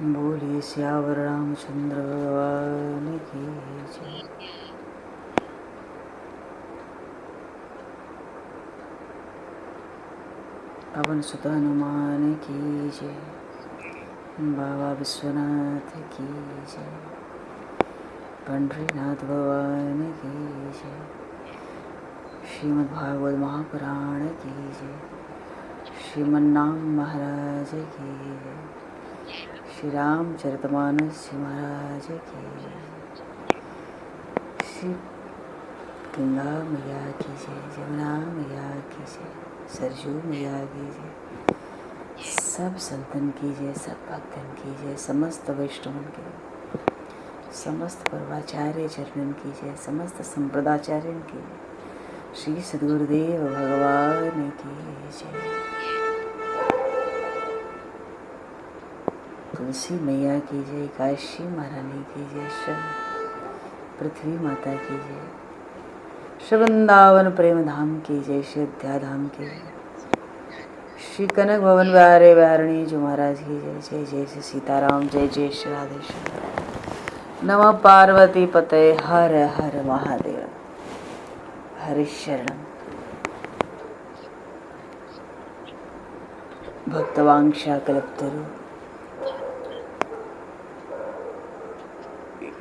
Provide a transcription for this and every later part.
बोलिए सियावर रामचंद्र भगवान की जय। पवन सुत हनुमान की जय। बाबा विश्वनाथ की जय। पंढरीनाथ भगवान की जय। श्रीमद्भागवत महापुराण की जय। श्रीमन्नाम महाराज की जय। श्री रामचरितमानस महाराज की जय। श्री गंगा मैया की जय। जमुना मैया की जय। सरजू मैया की जय। सब संतन की जय, सब भक्तन की जय, समस्त वैष्णवन की जय, समस्त पूर्वाचार्य चरणन की जय, समस्त संप्रदाचार्यन की जय। श्री सद्गुरुदेव भगवान की जय। तुलसी मैया की जय। काशी महारानी की जय। पृथ्वी माता की जय। श्री वृंदावन प्रेम धाम की जय। श्री अयोध्या धाम की जय। श्री कनक भवन बिहारी बिहारिणी जी महाराज की जय। जय जय श्री सीताराम। जय जय श्री राधेश्याम। नमः पार्वती पते हर हर महादेव। हरि शरणम। भक्तवांक्षा कल्पतरु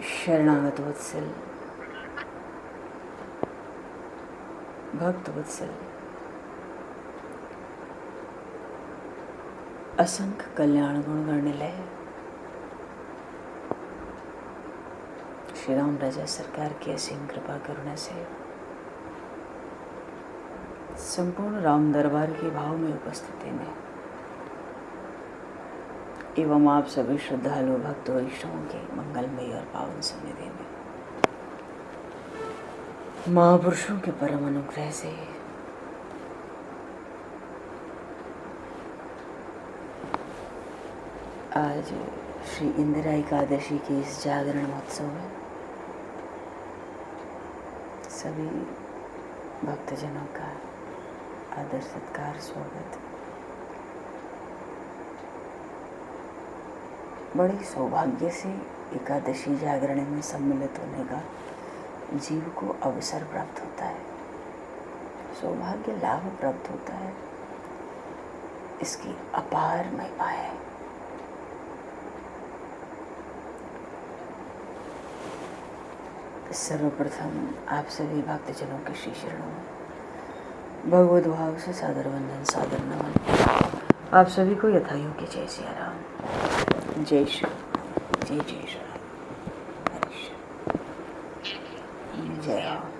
शरणागत वत्सल भक्त वत्सल असंख्य कल्याण गुण करने लय श्री राम राजा सरकार की असीम कृपा करुणा से संपूर्ण राम दरबार की भाव में उपस्थिति में एवं आप सभी श्रद्धालु भक्त वैष्णवों के मंगलमय और पावन सन्निधि में महापुरुषों के परम अनुग्रह से आज श्री इंदिरा एकादशी के इस जागरण महोत्सव में सभी भक्तजनों का आदर सत्कार स्वागत। बड़े सौभाग्य से एकादशी जागरण में सम्मिलित होने का जीव को अवसर प्राप्त होता है, सौभाग्य लाभ प्राप्त होता है। इसकी अपार महिमा है। सर्वप्रथम आप सभी भक्तजनों के श्री चरणों में भगवत भाव से सादर वंदन सादर नमन। आप सभी को यथायोग्य जय सिया राम। जय श्री जय जय श्री जय राम।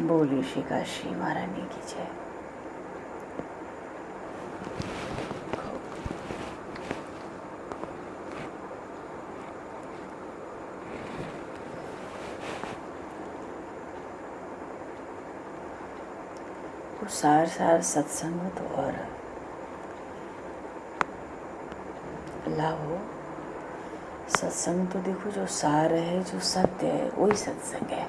बोली श्री काशी महारानी की जय। सार सार सत्संग और लाभ हो। सत्संग तो देखो जो सार है, जो सत्य है, वही सत्संग है।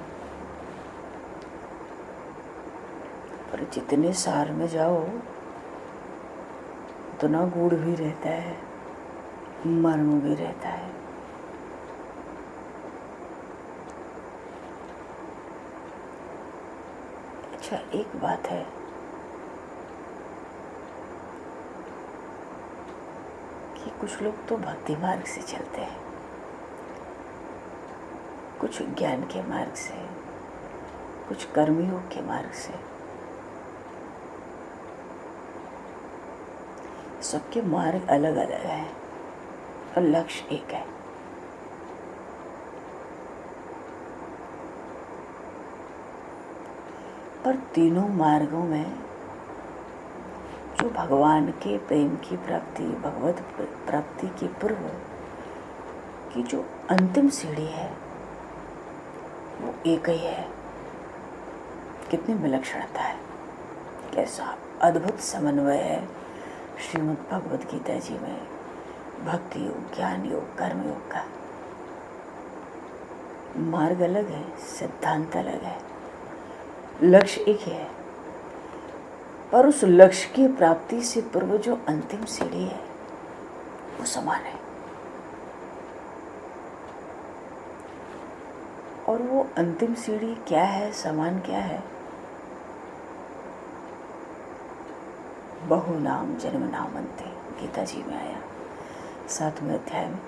पर जितने सार में जाओ उतना गुड़ भी रहता है, मर्म भी रहता है। अच्छा, एक बात है, कि कुछ लोग तो भक्ति मार्ग से चलते हैं, कुछ ज्ञान के मार्ग से, कुछ कर्मयोग के मार्ग से। सबके मार्ग अलग अलग हैं और लक्ष्य एक है। पर तीनों मार्गों में जो भगवान के प्रेम की प्राप्ति, भगवत प्राप्ति की पूर्व की जो अंतिम सीढ़ी है वो एक ही है। कितनी विलक्षणता है, कैसा अद्भुत समन्वय है श्रीमद् भगवद गीता जी में भक्ति योग, ज्ञान योग, कर्म योग का मार्ग अलग है, सिद्धांत अलग है, लक्ष्य एक है, पर उस लक्ष्य की प्राप्ति से पूर्व जो अंतिम सीढ़ी है वो समान है। और वो अंतिम सीढ़ी क्या है, समान क्या है? बहु नाम जन्म नामन्ते, गीता जी में आया 7वें अध्याय में।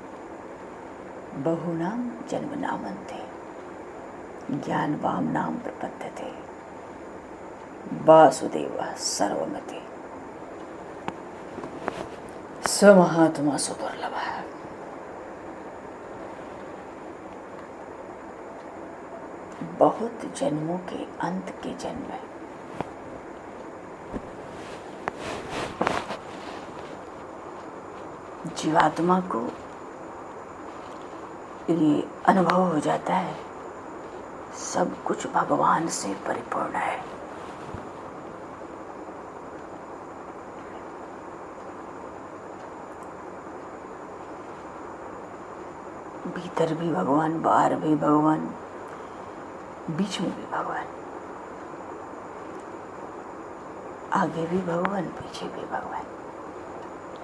बहु नाम जन्म नामन्ते, ज्ञान वाम नाम प्रपद्यते, वासुदेव सर्वमते, स महात्मा सुदुर्लभ। बहुत जन्मों के अंत के जन्म है। जीवात्मा को ये अनुभव हो जाता है सब कुछ भगवान से परिपूर्ण है। भीतर भी भगवान, बाहर भी भगवान, बीच में भी भगवान, आगे भी भगवान, पीछे भी भगवान,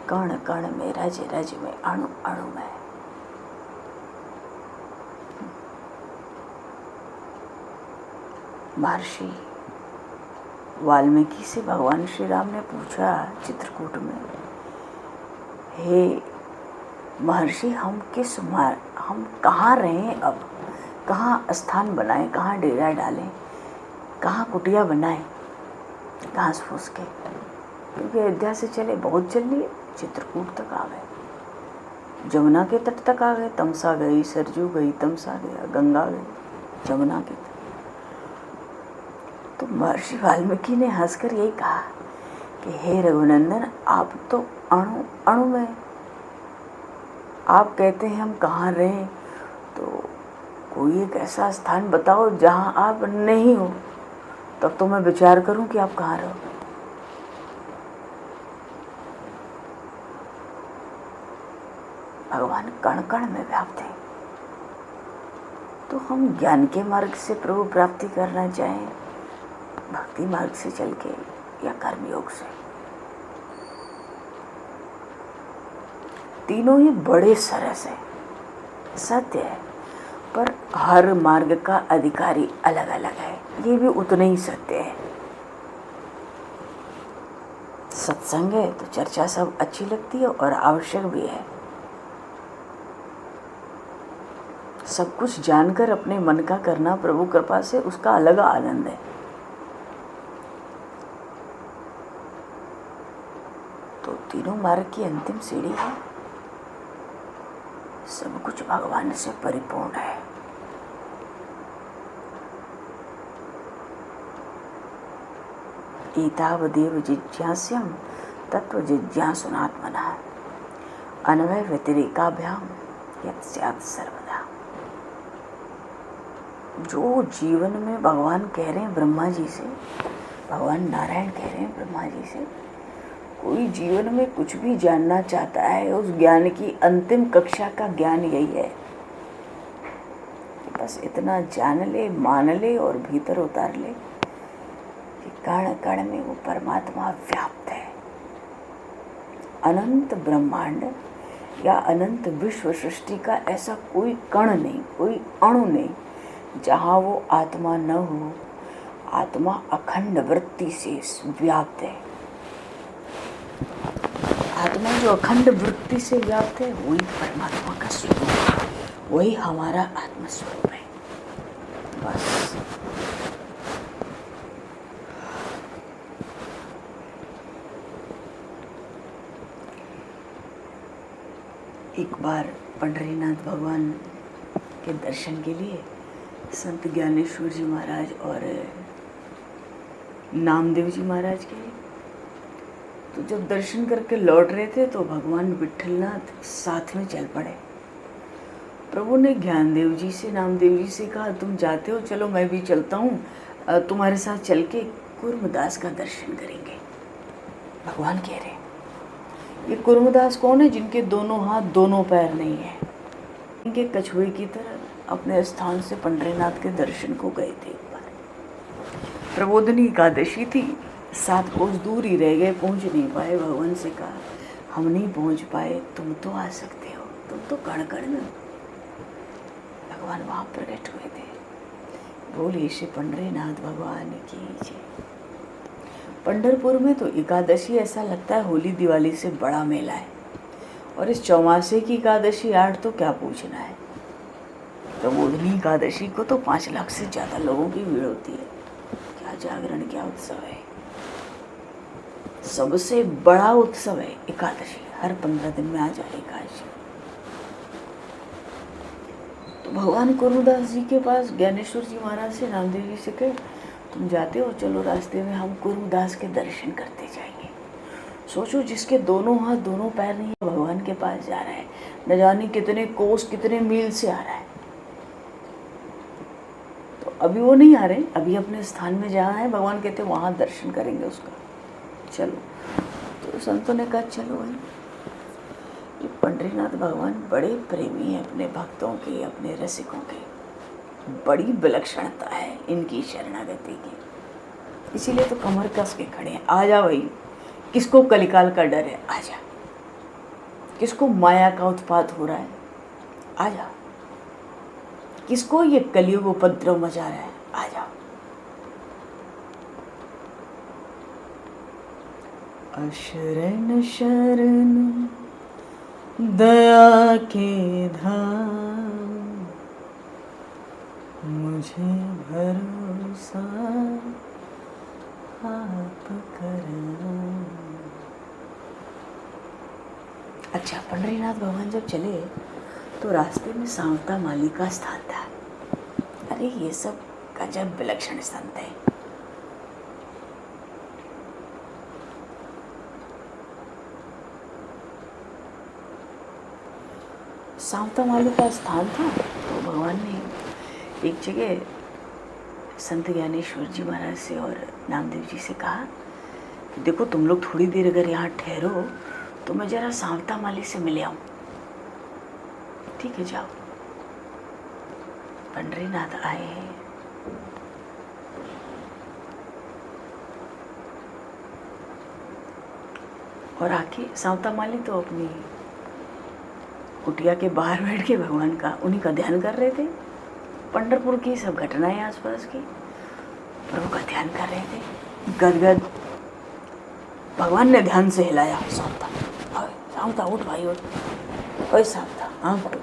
कण कण में, रज रज में, अणु अणु में। महर्षि वाल्मीकि से भगवान श्री राम ने पूछा चित्रकूट में, हे महर्षि, हम कहाँ रहें अब, कहाँ स्थान बनाएं, कहाँ डेरा डालें, कहाँ कुटिया बनाएं घास फूस के, क्योंकि अयोध्या से चले बहुत चल लिए, चित्रकूट तक आ गए, जमुना के तट तक आ गए, तमसा गई, सरजू गई, तमसा गया, गंगा गई, जमुना के तट। तो महर्षि वाल्मीकि ने हंसकर यही कहा कि हे रघुनंदन, आप तो अणु अणु में, आप कहते हैं हम कहाँ रहें, तो कोई एक ऐसा स्थान बताओ जहाँ आप नहीं हो, तब तो मैं विचार करूं कि आप कहाँ रहो। भगवान कण कण में व्याप्त है। तो हम ज्ञान के मार्ग से प्रभु प्राप्ति करना चाहें, भक्ति मार्ग से चल के, या कर्म योग से, तीनों ही बड़े सरस है, सत्य है, पर हर मार्ग का अधिकारी अलग अलग है, ये भी उतना ही सत्य है। सत्संग है तो चर्चा सब अच्छी लगती है और आवश्यक भी है। सब कुछ जानकर अपने मन का करना प्रभु कृपा से, उसका अलग आनंद है। तो तीनों मार्ग की अंतिम सीढ़ी है, सब कुछ भगवान से परिपूर्ण है। एतावदेव जिज्ञास्यं तत्व जिज्ञासुनात्मनः अन्वय व्यतिरेकाभ्याम यत् स्यात् सर्वदा। जो जीवन में भगवान कह रहे हैं ब्रह्मा जी से, भगवान नारायण कह रहे हैं ब्रह्मा जी से, कोई जीवन में कुछ भी जानना चाहता है, उस ज्ञान की अंतिम कक्षा का ज्ञान यही है कि बस इतना जान ले, मान ले और भीतर उतार ले कि कण कण में वो परमात्मा व्याप्त है। अनंत ब्रह्मांड या अनंत विश्व सृष्टि का ऐसा कोई कण नहीं, कोई अणु नहीं जहाँ वो आत्मा न हो। आत्मा अखंड वृत्ति से व्याप्त है। आत्मा जो अखंड वृत्ति से व्याप्त है वही परमात्मा का स्वरूप है, वही हमारा आत्मस्वरूप है। बस एक बार पंढरीनाथ भगवान के दर्शन के लिए संत ज्ञानेश्वर जी महाराज और नामदेव जी महाराज के, तो जब दर्शन करके लौट रहे थे तो भगवान विट्ठलनाथ साथ में चल पड़े। प्रभु ने ज्ञानदेव जी से, नामदेव जी से कहा, तुम जाते हो, चलो मैं भी चलता हूँ, तुम्हारे साथ चल के कूर्मदास का दर्शन करेंगे। भगवान कह रहे ये कुर्मदास कौन है? जिनके दोनों हाथ दोनों पैर नहीं है, इनके कछुए की तरह अपने स्थान से पंडरीनाथ के दर्शन को गए थे। एक बार प्रबोधनी एकादशी थी, 7 कोस दूर ही रह गए, पहुंच नहीं पाए। भगवान से कहा हम नहीं पहुंच पाए, तुम तो आ सकते हो, तुम तो कण कण में। भगवान वहां प्रकट हुए थे। बोलिए श्री पंडरीनाथ भगवान की जय। पंढरपुर में तो एकादशी ऐसा लगता है होली दिवाली से बड़ा मेला है, और इस चौमासे की एकादशी 8 तो क्या पूछना है। प्रबोधनी एकादशी को तो 5 लाख से ज्यादा लोगों की भीड़ होती है। क्या जागरण, क्या उत्सव है, सबसे बड़ा उत्सव है एकादशी। हर 15 दिन में आ जाए एकादशी। तो भगवान कुर्मदास जी के पास ज्ञानेश्वर जी महाराज से नामदेव जी से कहे तुम जाते हो, चलो रास्ते में हम कुर्मदास के दर्शन करते जाएंगे। सोचो, जिसके दोनों हाथ दोनों पैर नहीं है, भगवान के पास जा रहा है, न जाने कितने कोस कितने मील से आ रहा है। तो अभी वो नहीं आ रहे, अभी अपने स्थान में जहाँ है, भगवान कहते वहाँ दर्शन करेंगे उसका, चलो। तो संतों ने कहा चलो भाई। ये पंडरीनाथ भगवान बड़े प्रेमी हैं अपने भक्तों के, अपने रसिकों के। बड़ी विलक्षणता है इनकी शरणागति की, इसीलिए तो कमर कस के खड़े हैं। आ जा भाई, किसको कलिकाल का डर है, आ जा। किसको माया का उत्पात हो रहा है, आ जा। किसको ये कलियुग उपद्रव मचा रहा है, आ जा। अशरण शरण दया के धाम, मुझे भरोसा आप करो। अच्छा, पंडरीनाथ भगवान जब चले तो रास्ते में सांवता माली का स्थान था। अरे ये सब गजब विलक्षण संत है। सांवता माली का स्थान था, तो भगवान ने एक जगह संत ज्ञानेश्वर जी महाराज से और नामदेव जी से कहा कि देखो तुम लोग थोड़ी देर अगर यहाँ ठहरो तो मैं जरा सांवता माली से मिले आऊं। ठीक है, जाओ। पंडरीनाथ आए। और आके सांवता माली तो अपनी कुटिया के बाहर बैठ के भगवान का, उन्हीं का ध्यान कर रहे थे। पंढरपुर की सब घटनाएं आसपास की प्रभु का ध्यान कर रहे थे। गदगद भगवान ने ध्यान से हिलाया, सांवता सांवता उठ भाई उठ, ओए सांवता आँख खोल।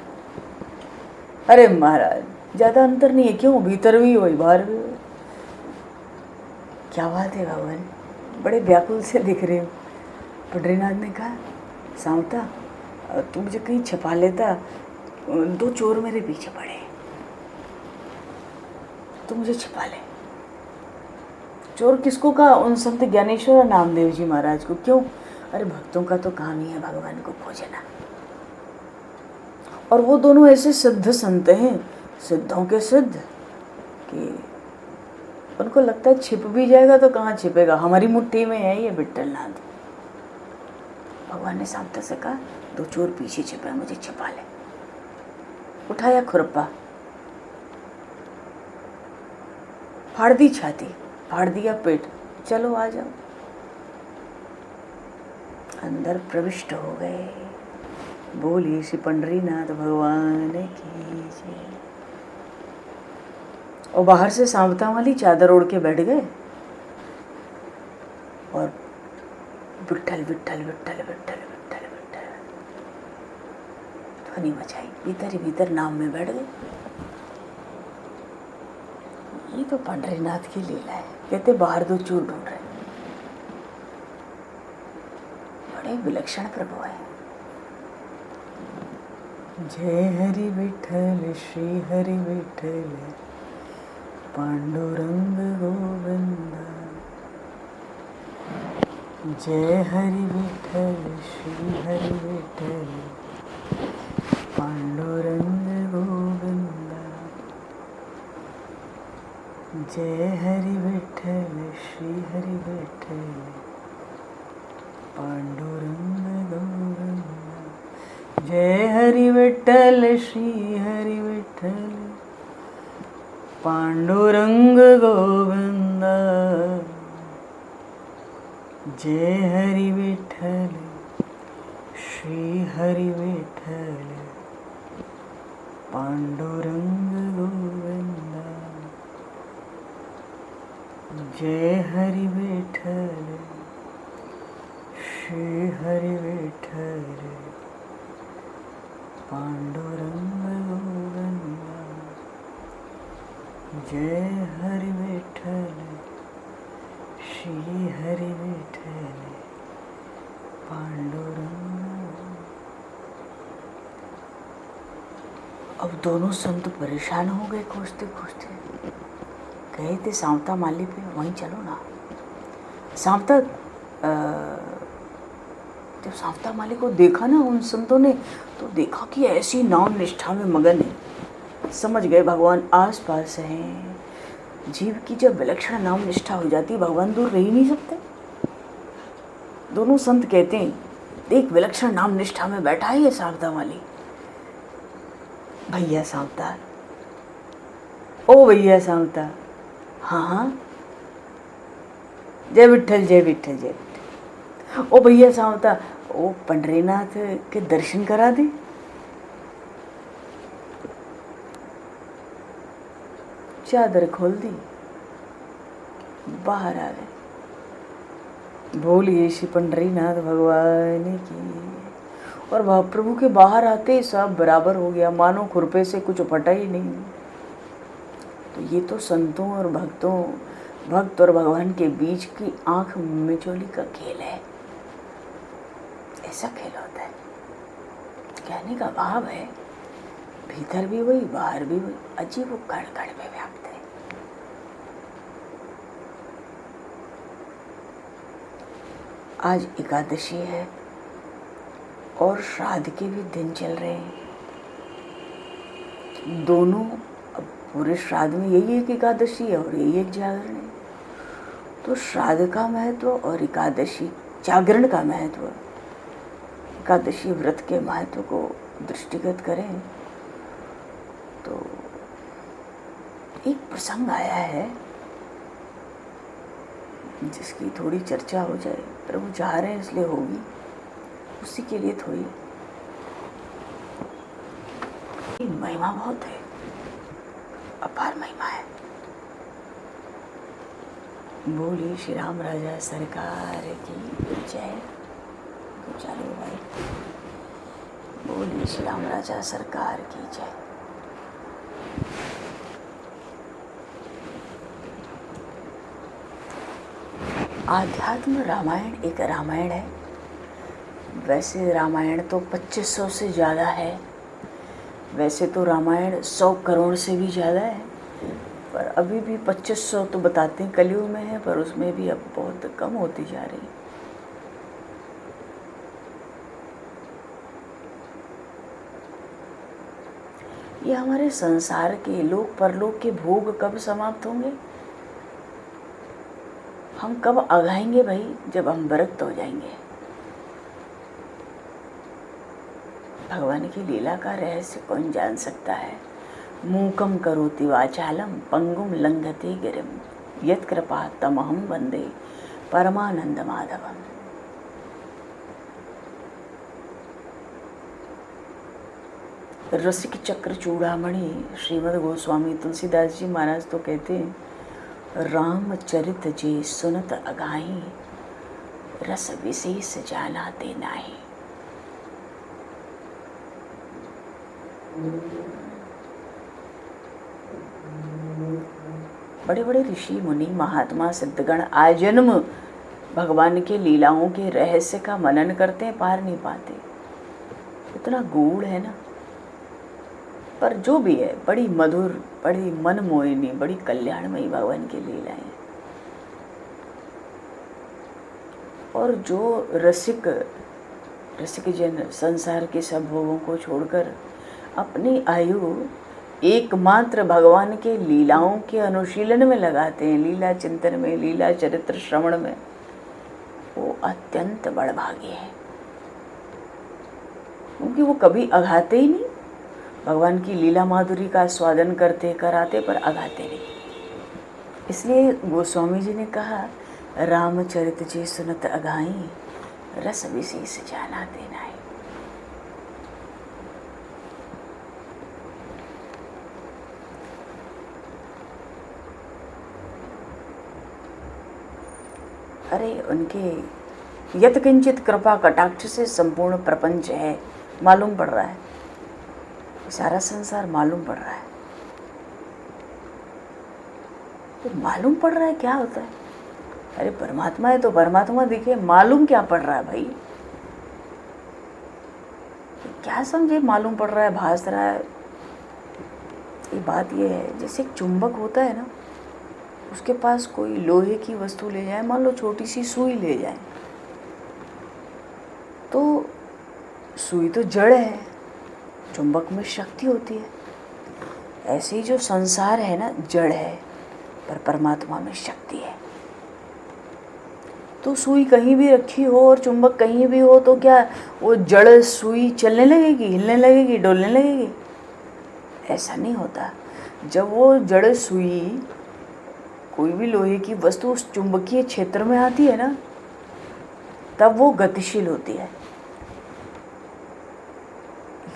अरे महाराज ज्यादा अंतर नहीं है, क्यों, भीतर भी हो बाहर भी हो। क्या बात है भगवान, बड़े व्याकुल से दिख रहे हो। पंडरीनाथ ने कहा सांवता तू मुझे कहीं छिपा लेता, 2 चोर मेरे पीछे पड़े, तू मुझे छिपा ले। चोर किसको कहा? उन संत ज्ञानेश्वर और नामदेव जी महाराज को। क्यों? अरे भक्तों का तो काम ही है भगवान को खोजना, और वो दोनों ऐसे सिद्ध संत हैं, सिद्धों के सिद्ध, कि उनको लगता है छिप भी जाएगा तो कहाँ छिपेगा, हमारी मुट्ठी में है ये विट्ठलनाथ। भगवान ने सांवता से कहा 2 चोर पीछे छिपा, मुझे छिपा ले। उठाया खुरपा, फाड़ दी छाती, फाड़ दिया पेट, चलो आ जाओ। अंदर प्रविष्ट हो गए। बोलिए श्री पंडरीनाथ भगवान की जय। और बाहर से सांवता वाली चादर ओढ़ के बैठ गए और विट्ठल विट्ठल विट्ठल विट्ठल विट्ठल विट्ठल ध्वनि मचाई। भीतर ही भीतर नाम में बैठ गए। ये तो पंडरीनाथ की लीला है। कहते बाहर 2 चोर ढूंढ रहे, बड़े विलक्षण प्रभु है। जय हरि विठ्ठल श्री हरि विठ्ठल पांडुरंग गोविंदा। जय हरि विठ्ठल श्री हरि विठ्ठल पांडुरंग गोविंदा। जय हरि विठ्ठल श्री हरि विठ्ठल पांडुरंग गोविंदा। जय हरि विठ्ठल श्री हरि विठ्ठल पांडुरंग गोविंद जय हरि विठ्ठल श्री हरि विठ्ठल पांडुरंग गोविंद जय हरि विठ्ठल श्री हरि विठ्ठल पांडुरंग गोविंद जय हरि विठ्ठल श्री हरि विठ्ठल पांडुरंग। अब दोनों संत परेशान हो गए खोजते खोजते। गए थे सांवता माली पे, वहीं चलो ना। सांवता जब सांवता माली को देखा ना उन संतों ने, तो देखा कि ऐसी नाम निष्ठा में मगन है। समझ गए भगवान आस पास हैं। जीव की जब विलक्षण नाम निष्ठा हो जाती, भगवान दूर रह ही नहीं सकते। दोनों संत कहते हैं, देख विलक्षण नाम निष्ठा में बैठा है ये सांवता माली। भैया सांवता, ओ भैया सांवता, हाँ हाँ, जय विठ्ठल जय विठ्ठल जय विठ्ठल। ओ भैया सांवता, ओ पंडरीनाथ के दर्शन करा दे। चादर खोल दी, बाहर आ गए। बोलिए श्री पंडरीनाथ भगवान की। और महाप्रभु के बाहर आते सब बराबर हो गया, मानो खुरपे से कुछ फटा ही नहीं। तो ये तो संतों और भक्तों, भक्त और भगवान के बीच की आंख मिचोली का खेल है। ऐसा खेल होता है। कहने का भाव है, भीतर भी वही बाहर भी वही, अजीब वो कण कण में व्याप्त है। आज एकादशी है और श्राद्ध के भी दिन चल रहे हैं दोनों। अब पूरे श्राद्ध में यही एक एकादशी है और यही एक जागरण है। तो श्राद्ध का महत्व और एकादशी जागरण का महत्व, एकादशी व्रत के महत्व को दृष्टिगत करें तो एक प्रसंग आया है जिसकी थोड़ी चर्चा हो जाए। प्रभु चाह रहे हैं इसलिए होगी, उसी के लिए थोड़ी। महिमा बहुत है, अपार महिमा है। बोली श्री राम राजा सरकार की जय। तो चलो भाई, बोली श्री राम राजा सरकार की जय। आध्यात्म रामायण एक रामायण है। वैसे रामायण तो 2500 से ज़्यादा है। वैसे तो रामायण 100 करोड़ से भी ज़्यादा है, पर अभी भी 2500 तो बताते हैं कलयुग में है, पर उसमें भी अब बहुत कम होती जा रही है। ये हमारे संसार के लोक परलोक के भोग कब समाप्त होंगे? हम कब आगाएंगे भाई? जब हम विरक्त हो जाएंगे। भगवान की लीला का रहस्य कौन जान सकता है? मूकम करोति वाचालम पंगुम लंघते गिरिम यत् कृपा तमहम वंदे परमानंद माधवम। रसिक चक्र चूड़ामणि श्रीमद् गोस्वामी तुलसीदास जी महाराज तो कहते हैं, रामचरित जे सुनत अगाही रस विशेष जानाते नाही। बड़े बड़े ऋषि मुनि महात्मा सिद्धगण आजन्म भगवान के लीलाओं के रहस्य का मनन करते हैं, पार नहीं पाते। इतना गूढ़ है ना। पर जो भी है, बड़ी मधुर, बड़ी मनमोहिनी, बड़ी कल्याणमयी भगवान की लीलाएं। और जो रसिक जन संसार के सब भोगों को छोड़कर अपनी आयु एकमात्र भगवान के लीलाओं के अनुशीलन में लगाते हैं, लीला चिंतन में, लीला चरित्र श्रवण में, वो अत्यंत बड़भागी है। क्योंकि वो कभी अघाते ही नहीं, भगवान की लीला माधुरी का स्वादन करते कराते पर अघाते नहीं। इसलिए गोस्वामी जी ने कहा, रामचरित जे सुनत अघाई, रस विशेष जाना देना है। अरे उनके यत किंचित कृपा कटाक्ष से संपूर्ण प्रपंच है, मालूम पड़ रहा है, सारा संसार मालूम पड़ रहा है। तो मालूम पड़ रहा है क्या होता है? अरे परमात्मा है तो परमात्मा दिखे, मालूम क्या पड़ रहा है भाई? क्या समझे मालूम पड़ रहा है, भास रहा है? ये बात ये है, जैसे एक चुंबक होता है ना, उसके पास कोई लोहे की वस्तु ले जाए, मान लो छोटी सी सुई ले जाए, तो सुई तो जड़ है, चुंबक में शक्ति होती है। ऐसे ही जो संसार है ना, जड़ है, पर परमात्मा में शक्ति है। तो सुई कहीं भी रखी हो और चुंबक कहीं भी हो, तो क्या वो जड़ सुई चलने लगेगी, हिलने लगेगी, डोलने लगेगी? ऐसा नहीं होता। जब वो जड़ सुई, कोई भी लोहे की वस्तु उस चुंबकीय क्षेत्र में आती है ना, तब वो गतिशील होती है।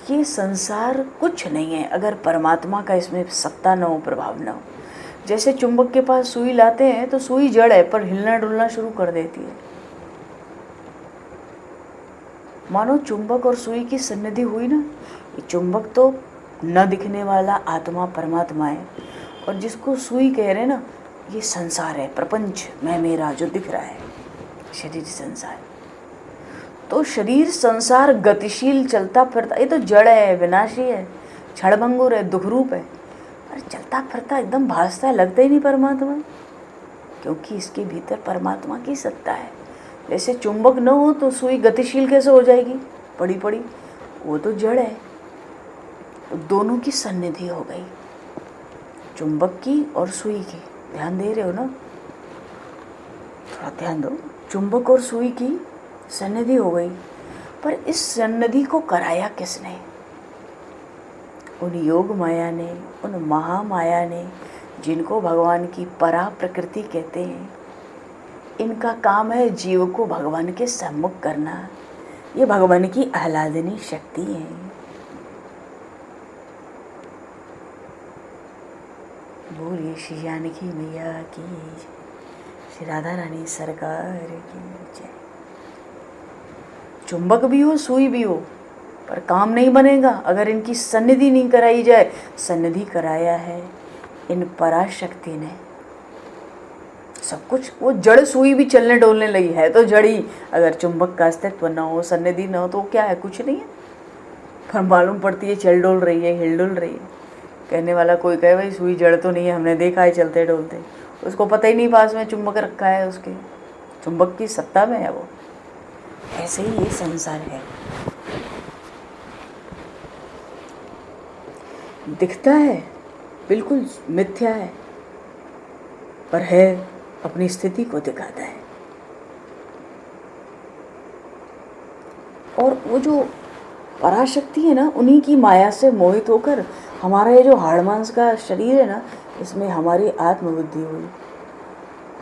ये संसार कुछ नहीं है अगर परमात्मा का इसमें सत्ता न हो, प्रभाव न हो। जैसे चुंबक के पास सुई लाते हैं तो सुई जड़ है, पर हिलना डुलना शुरू कर देती है। मानो चुंबक और सुई की सन्निधि हुई ना, ये चुंबक तो न दिखने वाला आत्मा परमात्मा है, और जिसको सुई कह रहे ना, ये संसार है, प्रपंच, मैं मेरा जो दिख रहा है, शरीर संसार। तो शरीर संसार गतिशील चलता फिरता, ये तो जड़ है, विनाशी है, क्षणभंगुर है, दुखरूप है, और चलता फिरता एकदम भासता है, लगता ही नहीं परमात्मा, क्योंकि इसके भीतर परमात्मा की सत्ता है। जैसे चुंबक न हो तो सुई गतिशील कैसे हो जाएगी, पड़ी पड़ी? वो तो जड़ है। दोनों की सन्निधि हो गई, चुंबक की और सुई की। ध्यान दे रहे हो ना? थोड़ा ध्यान दो। चुंबक और सुई की सन्निधि हो गई, पर इस सन्निधि को कराया किसने? उन योग माया ने, उन महामाया ने, जिनको भगवान की परा प्रकृति कहते हैं। इनका काम है जीव को भगवान के सम्मुख करना। ये भगवान की आह्लादनी शक्ति है। बोलिए श्री जानकी मैया की, श्री राधा रानी सरकार की जय। चुंबक भी हो, सुई भी हो, पर काम नहीं बनेगा अगर इनकी सन्निधि नहीं कराई जाए। सन्निधि कराया है इन पराशक्ति ने। सब कुछ, वो जड़ सुई भी चलने डोलने लगी है तो जड़ी, अगर चुंबक का अस्तित्व न हो, सन्निधि न हो, तो क्या है? कुछ नहीं है। पर मालूम पड़ती है चल डोल रही है, हिल डुल रही है। कहने वाला कोई कहे भाई सुई जड़ तो नहीं है, हमने देखा है चलते डोलते, उसको पता ही नहीं पास में चुंबक रखा है, उसके चुंबक की सत्ता में है वो। ऐसे ही ये संसार है, दिखता है बिल्कुल मिथ्या है, पर है, अपनी स्थिति को दिखाता है। और वो जो पराशक्ति है ना, उन्हीं की माया से मोहित होकर हमारा ये जो हाड़ मांस का शरीर है ना, इसमें हमारी आत्मबुद्धि हुई,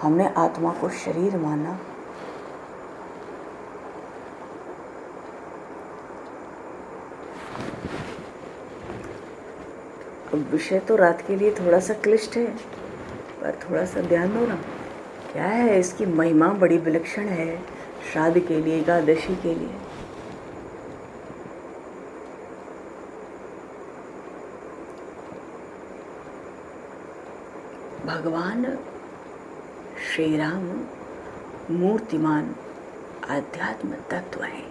हमने आत्मा को शरीर माना। विषय तो रात के लिए थोड़ा सा क्लिष्ट है, पर थोड़ा सा ध्यान दो ना। क्या है इसकी महिमा, बड़ी विलक्षण है, श्राद्ध के लिए, एकादशी के लिए। भगवान श्री राम मूर्तिमान आध्यात्म तत्व है।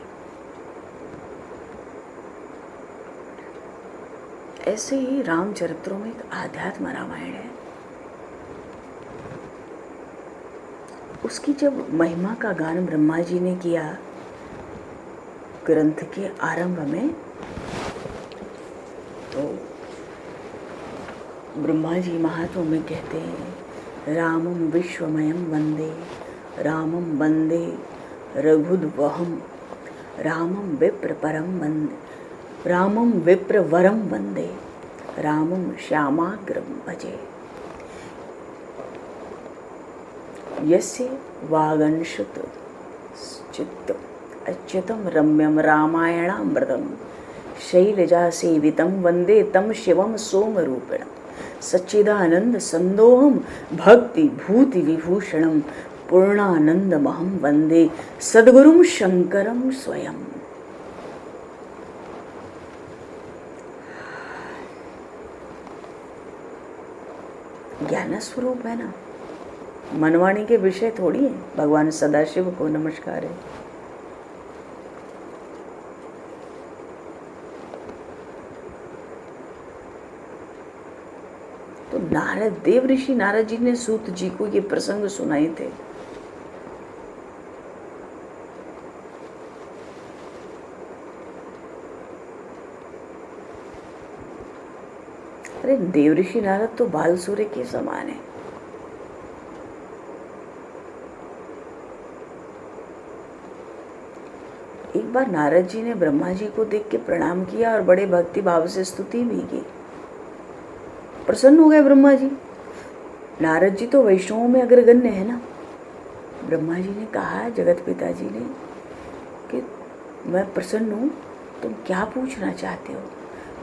ऐसे ही रामचरित्रों में एक आध्यात्म रामायण है। उसकी जब महिमा का गान ब्रह्मा जी ने किया ग्रंथ के आरंभ में, तो ब्रह्मा जी महात्मा में कहते हैं, रामम विश्वमयम वंदे, रामम वंदे रघुद्वहम, रामम विप्र परम वंदे, रामम विप्र वरम वंदे रामम श्यामाग्रम भजे। यस्य वागंशुत चित्त अच्युतम रम्यम रामायणामृतम शैलजा सेवितम वंदे तम शिवम सोमरूपिणम सच्चिदानंद संदोहम भक्ति भूति विभूषणम पूर्णानंद महम वंदे सद्गुरुम शंकरम स्वयं। ज्ञान स्वरूप है ना, मनवाणी के विषय थोड़ी है। भगवान सदाशिव को नमस्कार है। तो नारद देव ऋषि नारद जी ने सूत जी को ये प्रसंग सुनाए थे। अरे देव ऋषि नारद तो बाल सूर्य के समान है। एक बार नारद जी ने ब्रह्मा जी को देख के प्रणाम किया और बड़े भक्ति भाव से स्तुति भी की। प्रसन्न हो गए ब्रह्मा जी। नारद जी तो वैष्णवों में अग्रगण्य है ना। ब्रह्मा जी ने कहा जगत पिता जी ने कि मैं प्रसन्न हूँ, तुम क्या पूछना चाहते हो,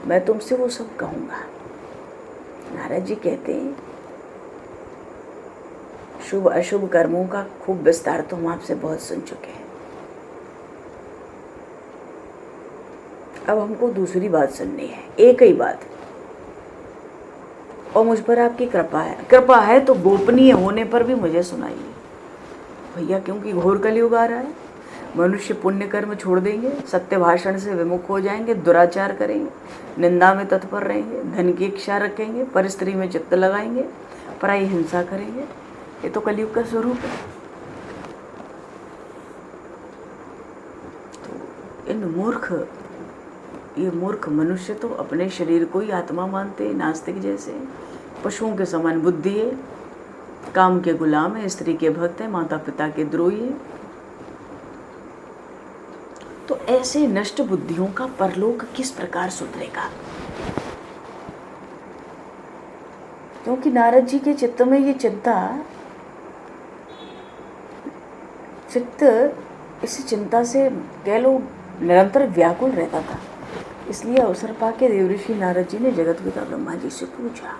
मैं तुमसे वो सब कहूँगा। नारद जी कहते हैं शुभ अशुभ कर्मों का खूब विस्तार तो हम आपसे बहुत सुन चुके हैं। अब हमको दूसरी बात सुननी है, एक ही बात, और मुझ पर आपकी कृपा है। कृपा है तो गोपनीय होने पर भी मुझे सुनाइए भैया, क्योंकि घोर कलयुग आ रहा है। मनुष्य पुण्य कर्म छोड़ देंगे, सत्य भाषण से विमुख हो जाएंगे, दुराचार करेंगे, निंदा में तत्पर रहेंगे, धन की इच्छा रखेंगे, पर स्त्री में चित्त लगाएंगे, पराई हिंसा करेंगे। ये तो कलयुग का स्वरूप है। तो ये मूर्ख मनुष्य तो अपने शरीर को ही आत्मा मानते हैं, नास्तिक जैसे। पशुओं के समान बुद्धि है, काम के गुलाम है, स्त्री के भक्त है, माता पिता के द्रोही है। तो ऐसे नष्ट बुद्धियों का परलोक किस प्रकार सुधरेगा? क्योंकि नारद जी के चित्त में ये चित्त इस चिंता से कह लो निरंतर व्याकुल रहता था। इसलिए अवसर पाके देवऋषि नारद जी ने जगत पिता ब्रह्मा जी से पूछा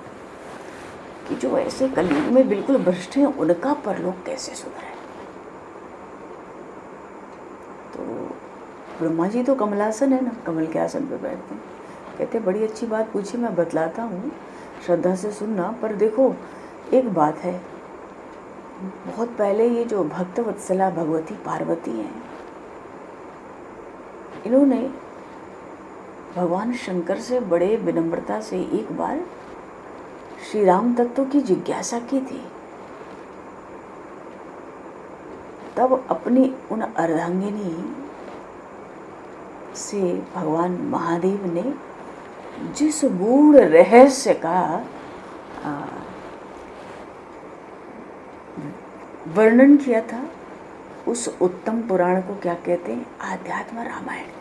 कि जो ऐसे कलयुग में बिल्कुल भ्रष्ट हैं उनका परलोक कैसे सुधरे। तो ब्रह्मा जी तो कमलासन है ना, कमल के आसन पे बैठते हैं। कहते बड़ी अच्छी बात पूछी, मैं बतलाता हूँ, श्रद्धा से सुनना। पर देखो एक बात है, बहुत पहले ये जो भक्त वत्सला भगवती पार्वती हैं, इन्होंने भगवान शंकर से बड़े विनम्रता से एक बार श्री राम तत्व की जिज्ञासा की थी। तब अपनी उन अर्धांगिनी से भगवान महादेव ने जिस गूढ़ रहस्य का वर्णन किया था, उस उत्तम पुराण को क्या कहते हैं? आध्यात्म रामायण।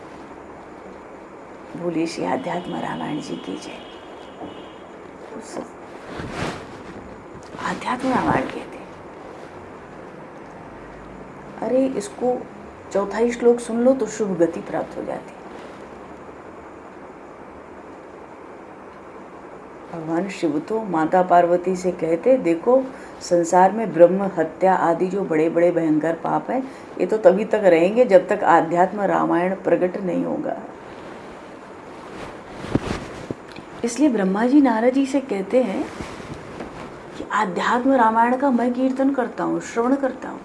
बोलिए श्री आध्यात्म रामायण जी की जय। उस आध्यात्म रामायण कहते हैं। अरे इसको चौथा ही श्लोक सुन लो तो शुभ गति प्राप्त हो जाती है। भगवान शिव तो माता पार्वती से कहते, देखो संसार में ब्रह्म हत्या आदि जो बड़े बड़े भयंकर पाप हैं, ये तो तभी तक रहेंगे जब तक आध्यात्म रामायण प्रकट नहीं होगा। इसलिए ब्रह्मा जी नारद जी से कहते हैं कि आध्यात्म रामायण का मैं कीर्तन करता हूँ, श्रवण करता हूँ,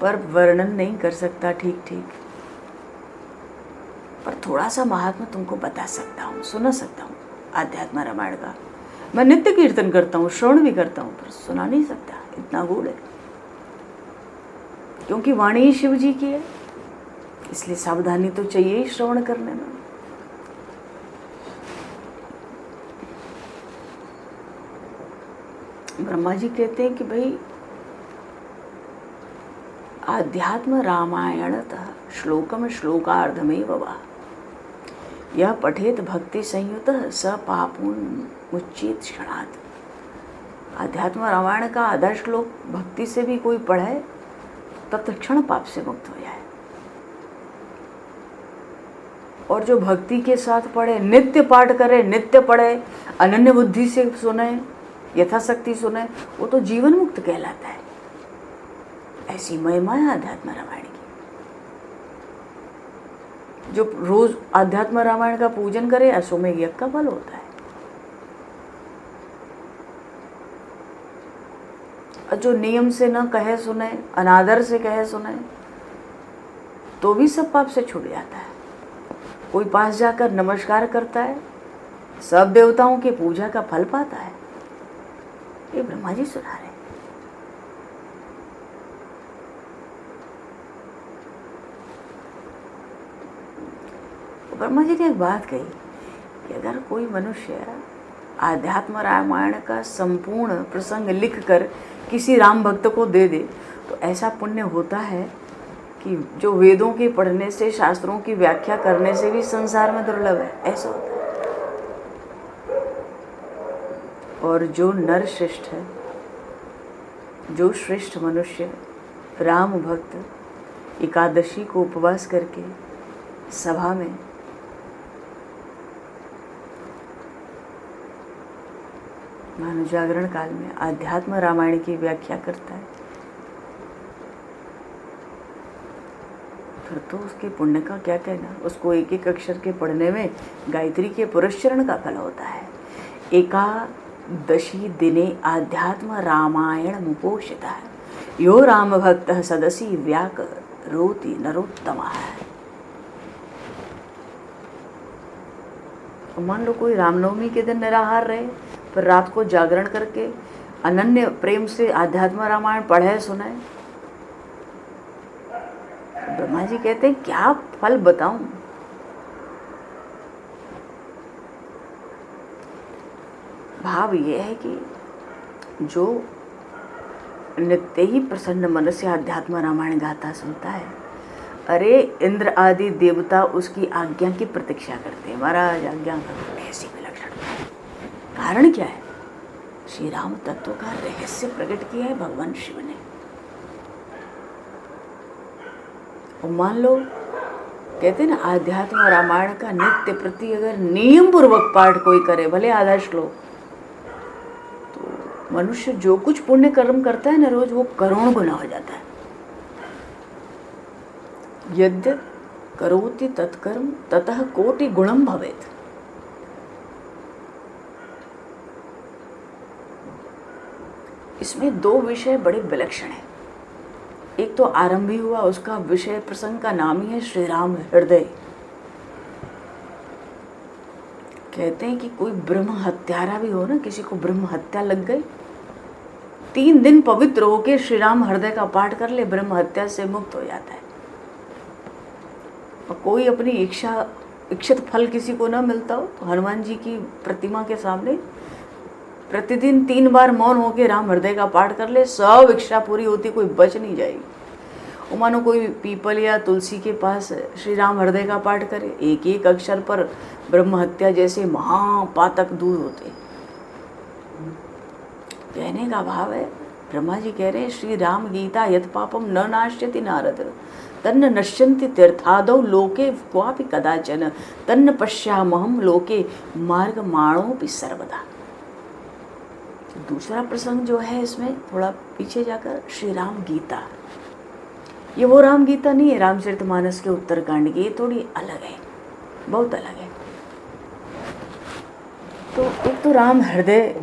पर वर्णन नहीं कर सकता ठीक ठीक, पर थोड़ा सा महात्मा तुमको बता सकता हूँ, सुना सकता हूँ आध्यात्म रामायण का। मैं नित्य कीर्तन करता हूँ, श्रवण भी करता हूँ, पर सुना नहीं सकता, इतना गूढ़ है। क्योंकि वाणी ही शिव जी की है, इसलिए सावधानी तो चाहिए ही श्रवण करने में। ब्रह्मा जी कहते हैं कि भाई आध्यात्म रामायणतः श्लोकम श्लोकार्धमेव वा, यह पठेत भक्ति संयुत स पापून मुच्चेत क्षणात्। अध्यात्म रामायण का आधा श्लोक भक्ति से भी कोई पढ़े तत्क्षण पाप से मुक्त हो जाए। और जो भक्ति के साथ पढ़े, नित्य पाठ करे, नित्य पढ़े, अनन्य बुद्धि से सुने, यथाशक्ति सुने, वो तो जीवन मुक्त कहलाता है। ऐसी महिमा है अध्यात्म रामायण की। जो रोज अध्यात्म रामायण का पूजन करे अश्वमेध यज्ञ का फल होता है। और जो नियम से न कहे सुने, अनादर से कहे सुने, तो भी सब पाप से छूट जाता है। कोई पास जाकर नमस्कार करता है, सब देवताओं की पूजा का फल पाता है। ये ब्रह्मा जी सुना रहे। ब्रह्मा जी ने एक बात कही कि अगर कोई मनुष्य आध्यात्म रामायण का संपूर्ण प्रसंग लिखकर किसी राम भक्त को दे दे तो ऐसा पुण्य होता है कि जो वेदों के पढ़ने से, शास्त्रों की व्याख्या करने से भी संसार में दुर्लभ है। ऐसा होता है। और जो नर श्रेष्ठ है, जो श्रेष्ठ मनुष्य राम भक्त एकादशी को उपवास करके सभा में मानव जागरण काल में आध्यात्म रामायण की व्याख्या करता है, फिर तो उसके पुण्य का क्या कहना। उसको एक एक अक्षर के पढ़ने में गायत्री के पुरस्चरण का फल होता है। एकादशी दिने आध्यात्म रामायण मुपोषिता है यो राम भक्त सदसी व्याकरोति नरोत्तमा है। मान लो कोई रामनवमी के दिन निराहार रहे, फिर रात को जागरण करके अनन्य प्रेम से आध्यात्म रामायण पढ़े सुने, ब्रह्मा जी कहते हैं क्या फल बताऊं। भाव ये है कि जो नित्य ही प्रसन्न मन से आध्यात्म रामायण गाथा सुनता है, अरे इंद्र आदि देवता उसकी आज्ञा की प्रतीक्षा करते हैं। महाराज आज्ञा करो, कैसी विलक्षण। कारण क्या है? श्री राम तत्व का रहस्य प्रकट किया है भगवान शिव ने। और मान लो कहते हैं ना, आध्यात्म रामायण का नित्य प्रति अगर नियम पूर्वक पाठ कोई करे, भले आधा श्लोक, तो मनुष्य जो कुछ पुण्य कर्म करता है ना रोज, वो करोड़ गुना हो जाता है। यद्यत करोति तत्कर्म ततः कोटि गुणम भवेत्। इसमें दो विषय बड़े विलक्षण हैं। एक तो आरंभ ही हुआ, उसका विषय प्रसंग का नाम ही है श्री राम हृदय। कहते हैं कि कोई ब्रह्म हत्यारा भी हो ना, किसी को ब्रह्म हत्या लग गई, 3 दिन पवित्र होकर श्री राम हृदय का पाठ कर ले, ब्रह्म हत्या से मुक्त हो जाता है। और कोई अपनी इच्छित फल किसी को न मिलता हो तो हनुमान जी की प्रतिमा के सामने प्रतिदिन 3 बार मौन होकर राम हृदय का पाठ कर ले, सब इच्छा पूरी होती, कोई बच नहीं जाएगी। वो मानो कोई पीपल या तुलसी के पास श्री राम हृदय का पाठ करे, एक एक अक्षर पर ब्रह्म हत्या जैसे महापातक दूर होते। कहने का भाव है, ब्रह्मा जी कह रहे हैं श्री राम गीता यत पापम न नाश्यति नारद तन्न नश्यन्ति तीर्थादौ लोके क्वापि कदाचन तन्न पश्यामहं लोके मार्ग माणोपि सर्वदा। दूसरा प्रसंग जो है इसमें थोड़ा पीछे जाकर श्री राम गीता, ये वो राम गीता नहीं है रामचरितमानस के उत्तरकांड की, ये थोड़ी अलग है, बहुत अलग है। तो एक तो राम हृदय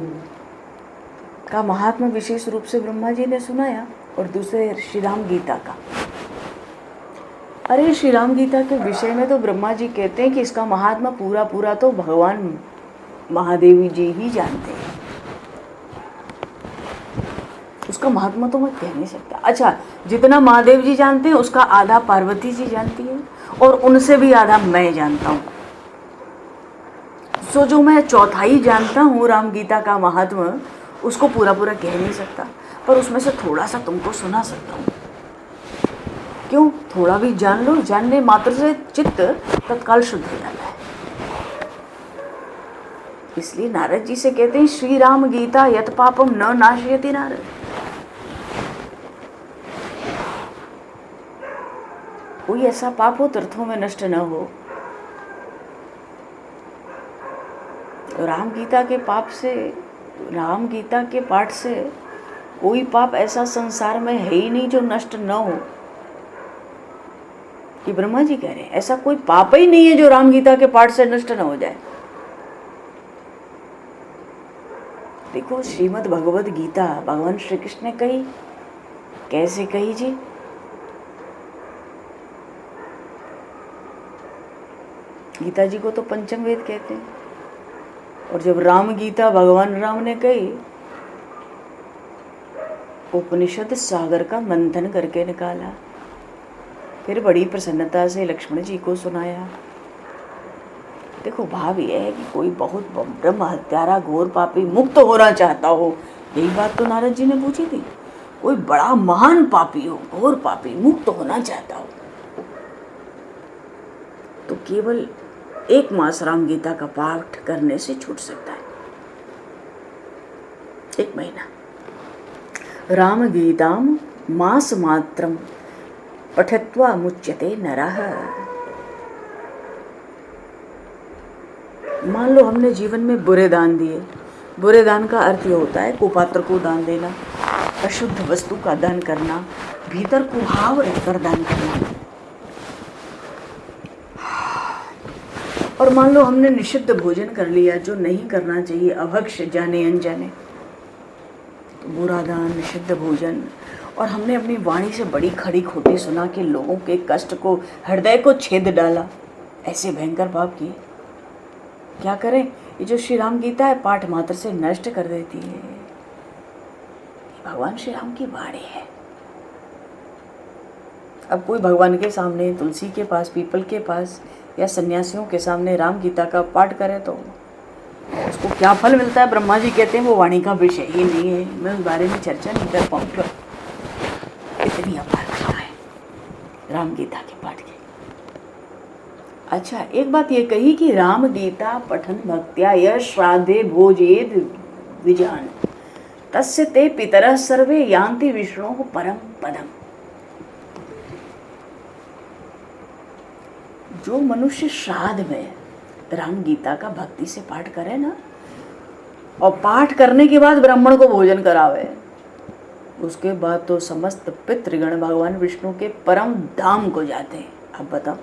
का महात्मा विशेष रूप से ब्रह्मा जी ने सुनाया, और दूसरे श्री राम गीता का। अरे श्री राम गीता के विषय में तो ब्रह्मा जी कहते हैं कि इसका महात्मा पूरा पूरा तो भगवान महादेवी जी ही जानते हैं, उसका महात्मा तो मैं कह नहीं सकता। अच्छा, जितना महादेव जी जानते हैं उसका आधा पार्वती जी जानती है, और उनसे भी आधा मैं जानता हूँ। सो जो मैं चौथाई जानता हूँ राम गीता का महात्मा, उसको पूरा पूरा कह नहीं सकता, पर उसमें से थोड़ा सा तुमको सुना सकता हूँ। क्यों? थोड़ा भी जान लो, जानने मात्र से चित्त तत्काल शुद्ध हो जाता है। इसलिए नारद जी से कहते हैं श्री राम गीता यत पापम न नाशयति नारद। कोई ऐसा पाप हो तीर्थों में नष्ट न हो। तो राम गीता के पाप से, राम गीता के पाठ से कोई पाप ऐसा संसार में है ही नहीं जो नष्ट न हो। कि ब्रह्मा जी कह रहे हैं ऐसा कोई पाप ही नहीं है जो राम गीता के पाठ से नष्ट न हो जाए। देखो श्रीमद् भगवद गीता भगवान श्री कृष्ण ने कही, कैसे कही जी? गीता जी को तो पंचम वेद कहते हैं, और जब राम गीता भगवान राम ने कही, उपनिषद सागर का मंथन करके निकाला, फिर बड़ी प्रसन्नता से लक्ष्मण जी को सुनाया। देखो भाव यह है कि कोई बहुत ब्रह्म हत्यारा घोर पापी मुक्त होना चाहता हो, यही बात तो नारद जी ने पूछी थी। कोई बड़ा महान पापी हो, घोर पापी मुक्त होना चाहता हो, तो केवल 1 मास राम गीता का पाठ करने से छूट सकता है। 1 महीना राम गीताम मास मात्रम पठित्वा मुच्यते नरः। मान लो हमने जीवन में बुरे दान दिए। बुरे दान का अर्थ ये होता है कुपात्र को दान देना, अशुद्ध वस्तु का दान करना, भीतर कुभाव रखकर दान करना। और मान लो हमने निषिद्ध भोजन कर लिया जो नहीं करना चाहिए, अभक्ष जाने अनजाने, तो बुरा दान, निषिद्ध भोजन, और हमने अपनी वाणी से बड़ी खड़ी खोटी सुना के लोगों के कष्ट को, हृदय को छेद डाला, ऐसे भयंकर पाप किए। क्या करें? ये जो श्री राम गीता है पाठ मात्र से नष्ट कर देती है। भगवान श्री राम की वाणी है। अब कोई भगवान के सामने, तुलसी के पास, पीपल के पास या सन्यासियों के सामने राम गीता का पाठ करे तो उसको क्या फल मिलता है? ब्रह्मा जी कहते हैं वो वाणी का विषय ही नहीं है, मैं उस बारे में चर्चा नहीं कर पाऊंगा। इतनी अपार कथा है राम गीता के पाठ की। अच्छा, एक बात ये कही कि राम गीता पठन भक्त्या यश श्राद्धे भोजेद विजान तस्य ते पितरः सर्वे यान्ति विष्णोः परम पदम। जो मनुष्य श्राद्ध में राम गीता का भक्ति से पाठ करे ना, और पाठ करने के बाद ब्राह्मण को भोजन करावे, उसके बाद तो समस्त पितृगण भगवान विष्णु के परम धाम को जाते हैं। अब बताओ।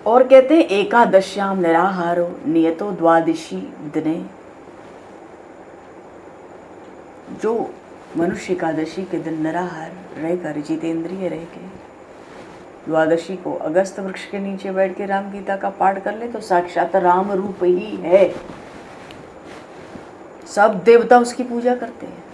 और कहते हैं एकादश्याम निराहारो नियतो द्वादशी दिने। जो मनुष्य एकादशी के दिन निराहार रहकर, जितेंद्रिय रह के, द्वादशी को अगस्त वृक्ष के नीचे बैठ के राम गीता का पाठ कर ले तो साक्षात राम रूप ही है। सब देवता उसकी पूजा करते हैं।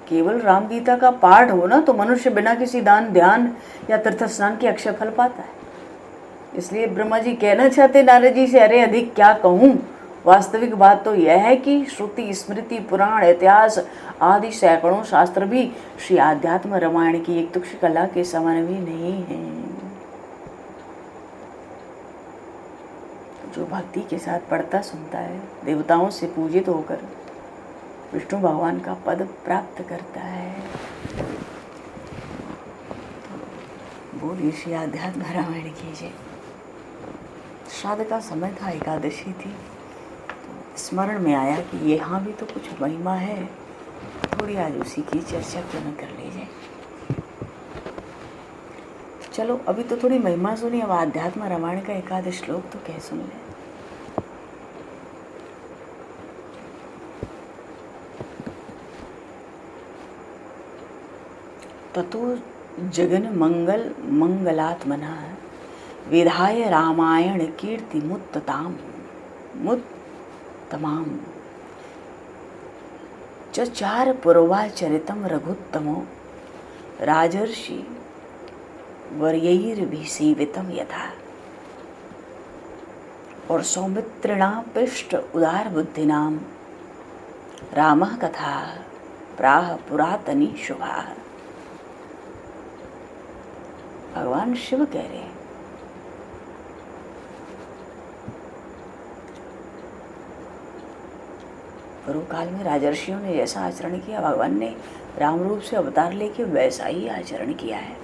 केवल राम गीता का पाठ हो ना तो मनुष्य बिना किसी दान, ध्यान या तीर्थ स्नान के अक्षय फल पाता है। इसलिए ब्रह्मा जी कहना चाहते नारद जी से, अरे अधिक क्या कहूँ। वास्तविक बात तो यह है कि श्रुति, स्मृति, पुराण, इतिहास आदि सैकड़ों शास्त्र भी श्री आध्यात्म रामायण की एक तुक्ष कला के समान भी नहीं है। जो भक्ति के साथ पढ़ता सुनता है, देवताओं से पूजित होकर विष्णु भगवान का पद प्राप्त करता है। बोलिए श्री आध्यात्म रामायण कीजिए। श्राद्ध का समय था, एकादशी थी, स्मरण में आया कि यहाँ भी तो कुछ महिमा है, थोड़ी आज उसी की चर्चा क्यों न कर ली जाए। चलो अभी तो थोड़ी महिमा सुनी, अब आध्यात्म रामायण का एकादश श्लोक तो कह सुन ले। ततो जगन मंगल मंगलात्मना विधाय रामायण कीर्ति मुत्तताम तमाम चचार पूर्वाचरितम रघुत्तमो राजर्षि वर्यैर्भिसेवितम यथा। और सौमित्रिणा पृष्ठ उदार बुद्धिनाम रामः कथा प्राह पुरातनी शुभा। भगवान शिव कह रहे हैं गुरु काल में राजर्षियों ने जैसा आचरण किया, भगवान ने राम रूप से अवतार लेके वैसा ही आचरण किया है।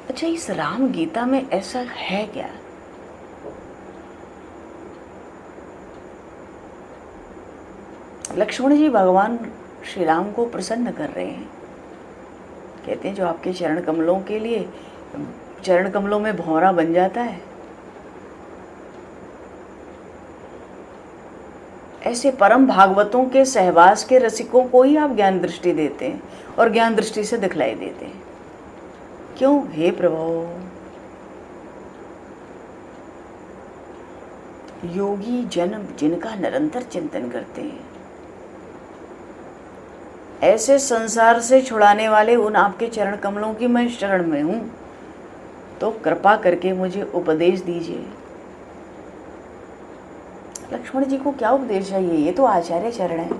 अच्छा, इस राम गीता में ऐसा है क्या? लक्ष्मण जी भगवान श्री राम को प्रसन्न कर रहे हैं। कहते हैं जो आपके चरण कमलों के लिए, चरण कमलों में भौरा बन जाता है, ऐसे परम भागवतों के सहवास के रसिकों को ही आप ज्ञान दृष्टि देते हैं और ज्ञान दृष्टि से दिखलाई देते हैं। क्यों? हे प्रभु, योगी जन जिनका निरंतर चिंतन करते हैं, ऐसे संसार से छुड़ाने वाले उन आपके चरण कमलों की मैं शरण में हूं, तो कृपा करके मुझे उपदेश दीजिए। लक्ष्मण जी को क्या उपदेश है? ये तो आचार्य चरण है,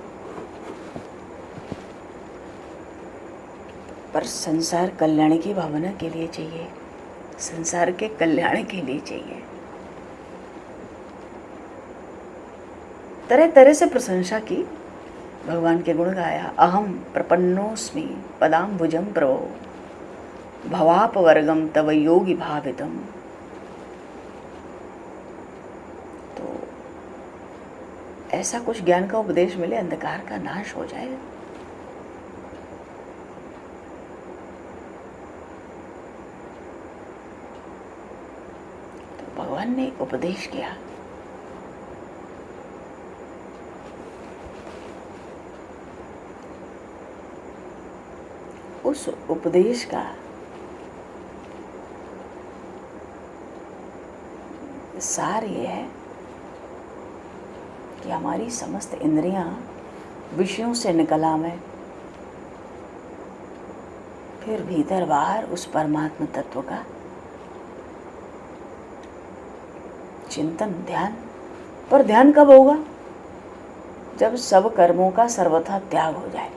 पर संसार कल्याण की भावना के लिए चाहिए, संसार के कल्याण के लिए चाहिए। तरह तरह से प्रशंसा की, भगवान के गुण गाया। अहम प्रपन्नोस्मि पदाम्बुजं प्रभो भवापवर्गम तव योगी भावितम। तो ऐसा कुछ ज्ञान का उपदेश मिले, अंधकार का नाश हो जाए। तो भगवान ने उपदेश किया। उस उपदेश का सार ये है कि हमारी समस्त इंद्रियां विषयों से निकल आवे, फिर भीतर बाहर उस परमात्मा तत्व का चिंतन, ध्यान। पर ध्यान कब होगा? जब सब कर्मों का सर्वथा त्याग हो जाए।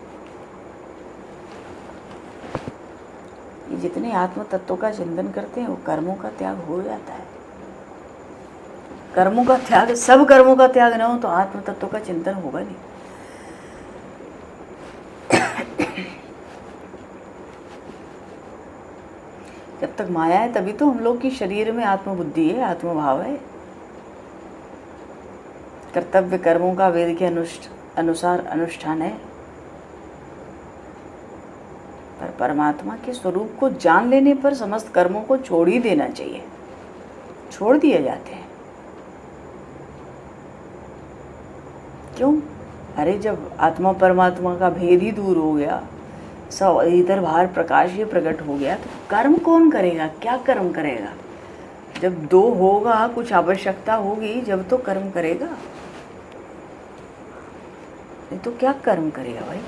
ये जितने आत्म तत्व का चिंतन करते हैं वो कर्मों का त्याग हो जाता है। कर्मों का त्याग, सब कर्मों का त्याग ना हो तो आत्म तत्व का चिंतन होगा नहीं। जब तक माया है तभी तो हम लोग की शरीर में आत्मबुद्धि है, आत्मभाव है। कर्तव्य कर्मों का वेद के अनुसार अनुष्ठान है, पर परमात्मा के स्वरूप को जान लेने पर समस्त कर्मों को छोड़ ही देना चाहिए। छोड़ दिए जाते हैं। क्यों? अरे जब आत्मा परमात्मा का भेद ही दूर हो गया, सब इधर बाहर प्रकाश ही प्रकट हो गया, तो कर्म कौन करेगा? क्या कर्म करेगा? जब दो होगा, कुछ आवश्यकता होगी, जब तो कर्म करेगा, नहीं तो क्या कर्म करेगा भाई?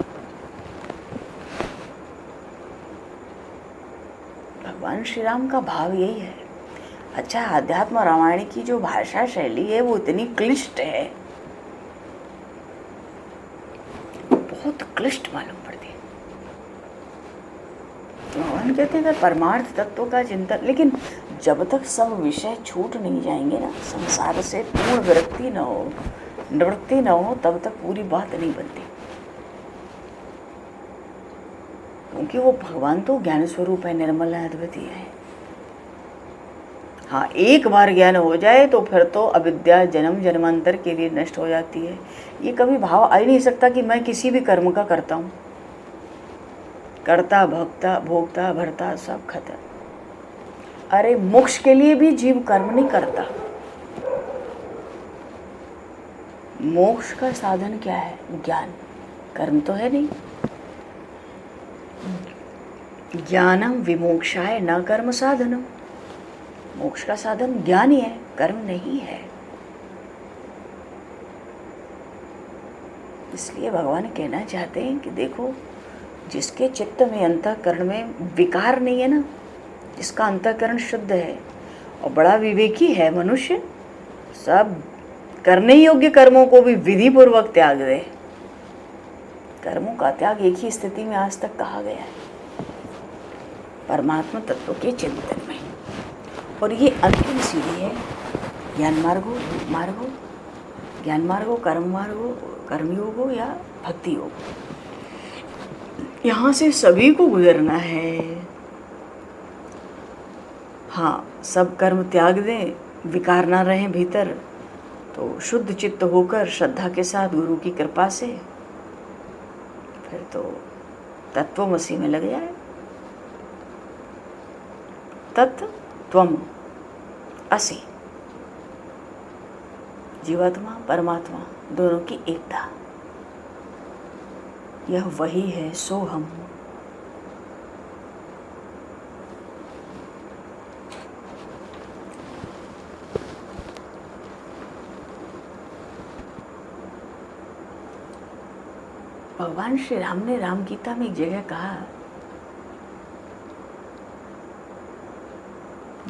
भगवान श्री राम का भाव यही है। अच्छा, अध्यात्म रामायण की जो भाषा शैली है वो इतनी क्लिष्ट है, बहुत क्लिष्ट मालूम पड़ती है। भगवान कहते हैं परमार्थ तत्व का चिंतन, लेकिन जब तक सब विषय छूट नहीं जाएंगे ना, संसार से पूर्ण विरक्ति न हो, निवृत्ति न हो, तब तक पूरी बात नहीं बनती। क्योंकि वो भगवान तो ज्ञान स्वरूप है, निर्मल है, अद्वितीय है। हाँ, एक बार ज्ञान हो जाए तो फिर तो अविद्या जन्म जन्मांतर के लिए नष्ट हो जाती है। ये कभी भाव आ ही नहीं सकता कि मैं किसी भी कर्म का करता हूँ। कर्ता भोक्ता भोक्ता भरता सब खत्म। अरे मोक्ष के लिए भी जीव कर्म नहीं करता। मोक्ष का साधन क्या है? ज्ञान। कर्म तो है नहीं। ज्ञानम विमोक्षाय न कर्म साधनम। मोक्ष का साधन ज्ञान ही है, कर्म नहीं है। इसलिए भगवान कहना चाहते हैं कि देखो, जिसके चित्त में, अंतःकरण में विकार नहीं है ना, जिसका अंतःकरण शुद्ध है और बड़ा विवेकी है मनुष्य, सब करने योग्य कर्मों को भी विधि पूर्वक त्याग दे। कर्मों का त्याग एक ही स्थिति में आज तक कहा गया है, परमात्मा तत्व के चिंतन में। और ये अंतिम सीढ़ी है। ज्ञान मार्गो मार्गो ज्ञान मार्ग हो, कर्म मार्ग हो, कर्मयोग हो या भक्ति योग, यहाँ से सभी को गुजरना है। हाँ, सब कर्म त्याग दें, विकार ना रहें भीतर, तो शुद्ध चित्त होकर श्रद्धा के साथ गुरु की कृपा से फिर तो तत्वमसि में लग जाए। तत्त्वम असि, जीवात्मा परमात्मा दोनों की एकता, यह वही है सो हम। भगवान श्री राम ने राम गीता में एक जगह कहा,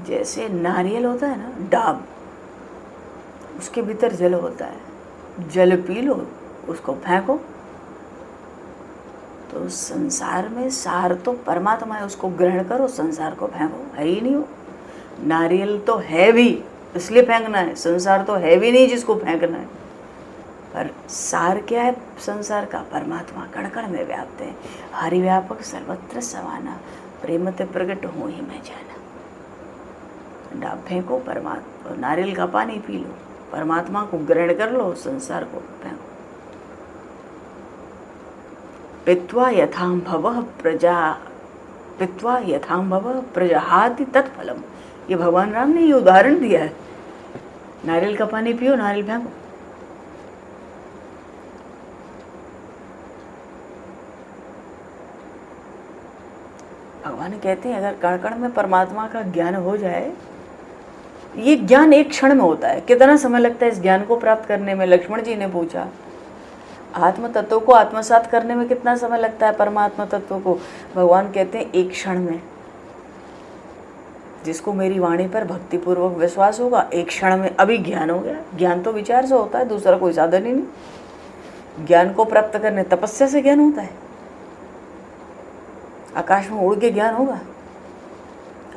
जैसे नारियल होता है ना, डाब, उसके भीतर जल होता है, जल पी लो, उसको फेंको, तो संसार में सार तो परमात्मा है, उसको ग्रहण करो, संसार को फेंको, है ही नहीं हो। नारियल तो है भी इसलिए फेंकना है, संसार तो है भी नहीं जिसको फेंकना है। पर सार क्या है संसार का? परमात्मा कण कण में व्याप्त है। हरि व्यापक सर्वत्र समाना, प्रेमते प्रकट हो ही मैं जाना। डाब फेंको, परमात्मा, नारियल का पानी पी लो, परमात्मा को ग्रहण कर लो, संसार को फेंको। पित्वा यथाम्भवः प्रजहाति तत्फलम, ये भगवान राम ने ये उदाहरण दिया है। नारियल का पानी पियो, नारियल फेंको। भगवान कहते हैं अगर कण कण में परमात्मा का ज्ञान हो जाए, ये ज्ञान एक क्षण में होता है। कितना समय लगता है इस ज्ञान को प्राप्त करने में? लक्ष्मण जी ने पूछा। आत्म तत्व को आत्मसात करने में कितना समय लगता है? परमात्मा तत्व को भगवान कहते हैं एक क्षण में। जिसको मेरी वाणी पर भक्तिपूर्वक विश्वास होगा, एक क्षण में अभी ज्ञान हो गया। ज्ञान तो विचार से होता है, दूसरा कोई साधन ही नहीं। ज्ञान को प्राप्त करने तपस्या से ज्ञान होता है। आकाश में उड़ के ज्ञान होगा,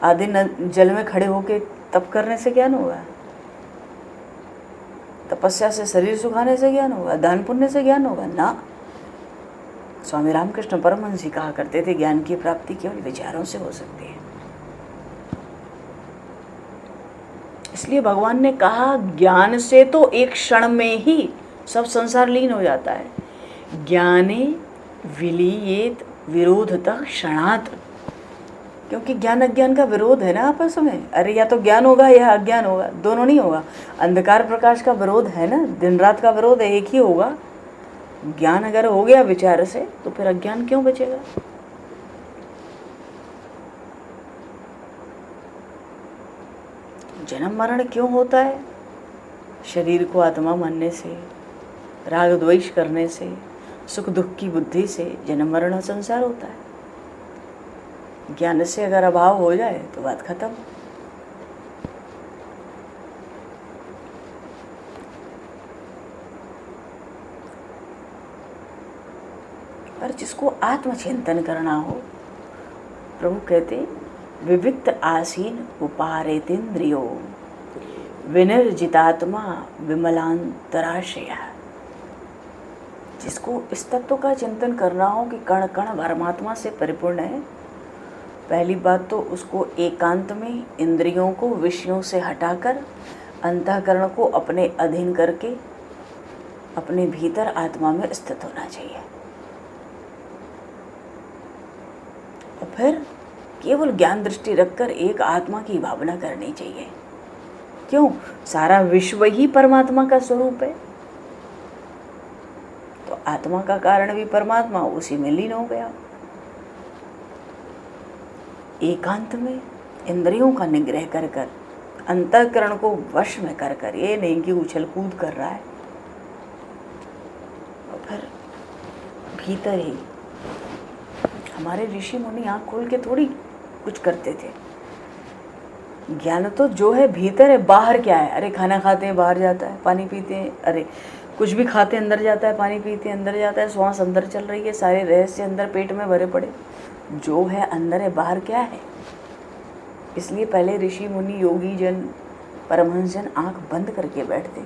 आधे जल में खड़े होके तप करने से ज्ञान होगा, तपस्या से शरीर सुखाने से ज्ञान होगा, दान पुण्य से ज्ञान होगा ना। स्वामी रामकृष्ण परमहंस जी कहा करते थे, ज्ञान की प्राप्ति केवल विचारों से हो सकती है। इसलिए भगवान ने कहा ज्ञान से तो एक क्षण में ही सब संसार लीन हो जाता है। ज्ञाने विलीयेत विरोधतः क्षणात्, क्योंकि ज्ञान अज्ञान का विरोध है ना आपस में। अरे या तो ज्ञान होगा या अज्ञान होगा, दोनों नहीं होगा। अंधकार प्रकाश का विरोध है ना, दिन रात का विरोध है, एक ही होगा। ज्ञान अगर हो गया विचार से तो फिर अज्ञान क्यों बचेगा? जन्म मरण क्यों होता है? शरीर को आत्मा मानने से, राग द्वेष करने से, सुख दुख की बुद्धि से जन्म मरण संसार होता है। ज्ञान से अगर अभाव हो जाए तो बात खत्म। पर जिसको आत्मचिंतन करना हो, प्रभु कहते विविक्त आसीन उपारेतेन्द्रियो विनिर्जितात्मा विमलांतराशय। जिसको इस तत्व का चिंतन करना हो कि कण कण परमात्मा से परिपूर्ण है, पहली बात तो उसको एकांत में इंद्रियों को विषयों से हटाकर अंतःकरण को अपने अधीन करके अपने भीतर आत्मा में स्थित होना चाहिए। और फिर केवल ज्ञान दृष्टि रखकर एक आत्मा की भावना करनी चाहिए। क्यों? सारा विश्व ही परमात्मा का स्वरूप है, तो आत्मा का कारण भी परमात्मा, उसी में लीन हो गया। एकांत में इंद्रियों का निग्रह कर कर अंतःकरण को वश में कर कर, ये नहीं कि उछल कूद कर रहा है, और फिर भीतर ही हमारे ऋषि मुनि आँख खोल के थोड़ी कुछ करते थे। ज्ञान तो जो है भीतर है, बाहर क्या है? अरे खाना खाते हैं बाहर जाता है, पानी पीते हैं, अरे कुछ भी खाते हैं अंदर जाता है, पानी पीते हैं अंदर जाता है, श्वास अंदर चल रही है, सारे रहस्य अंदर पेट में भरे पड़े। जो है अंदर है, बाहर क्या है? इसलिए पहले ऋषि मुनि योगी जन परमहंस जन आँख बंद करके बैठते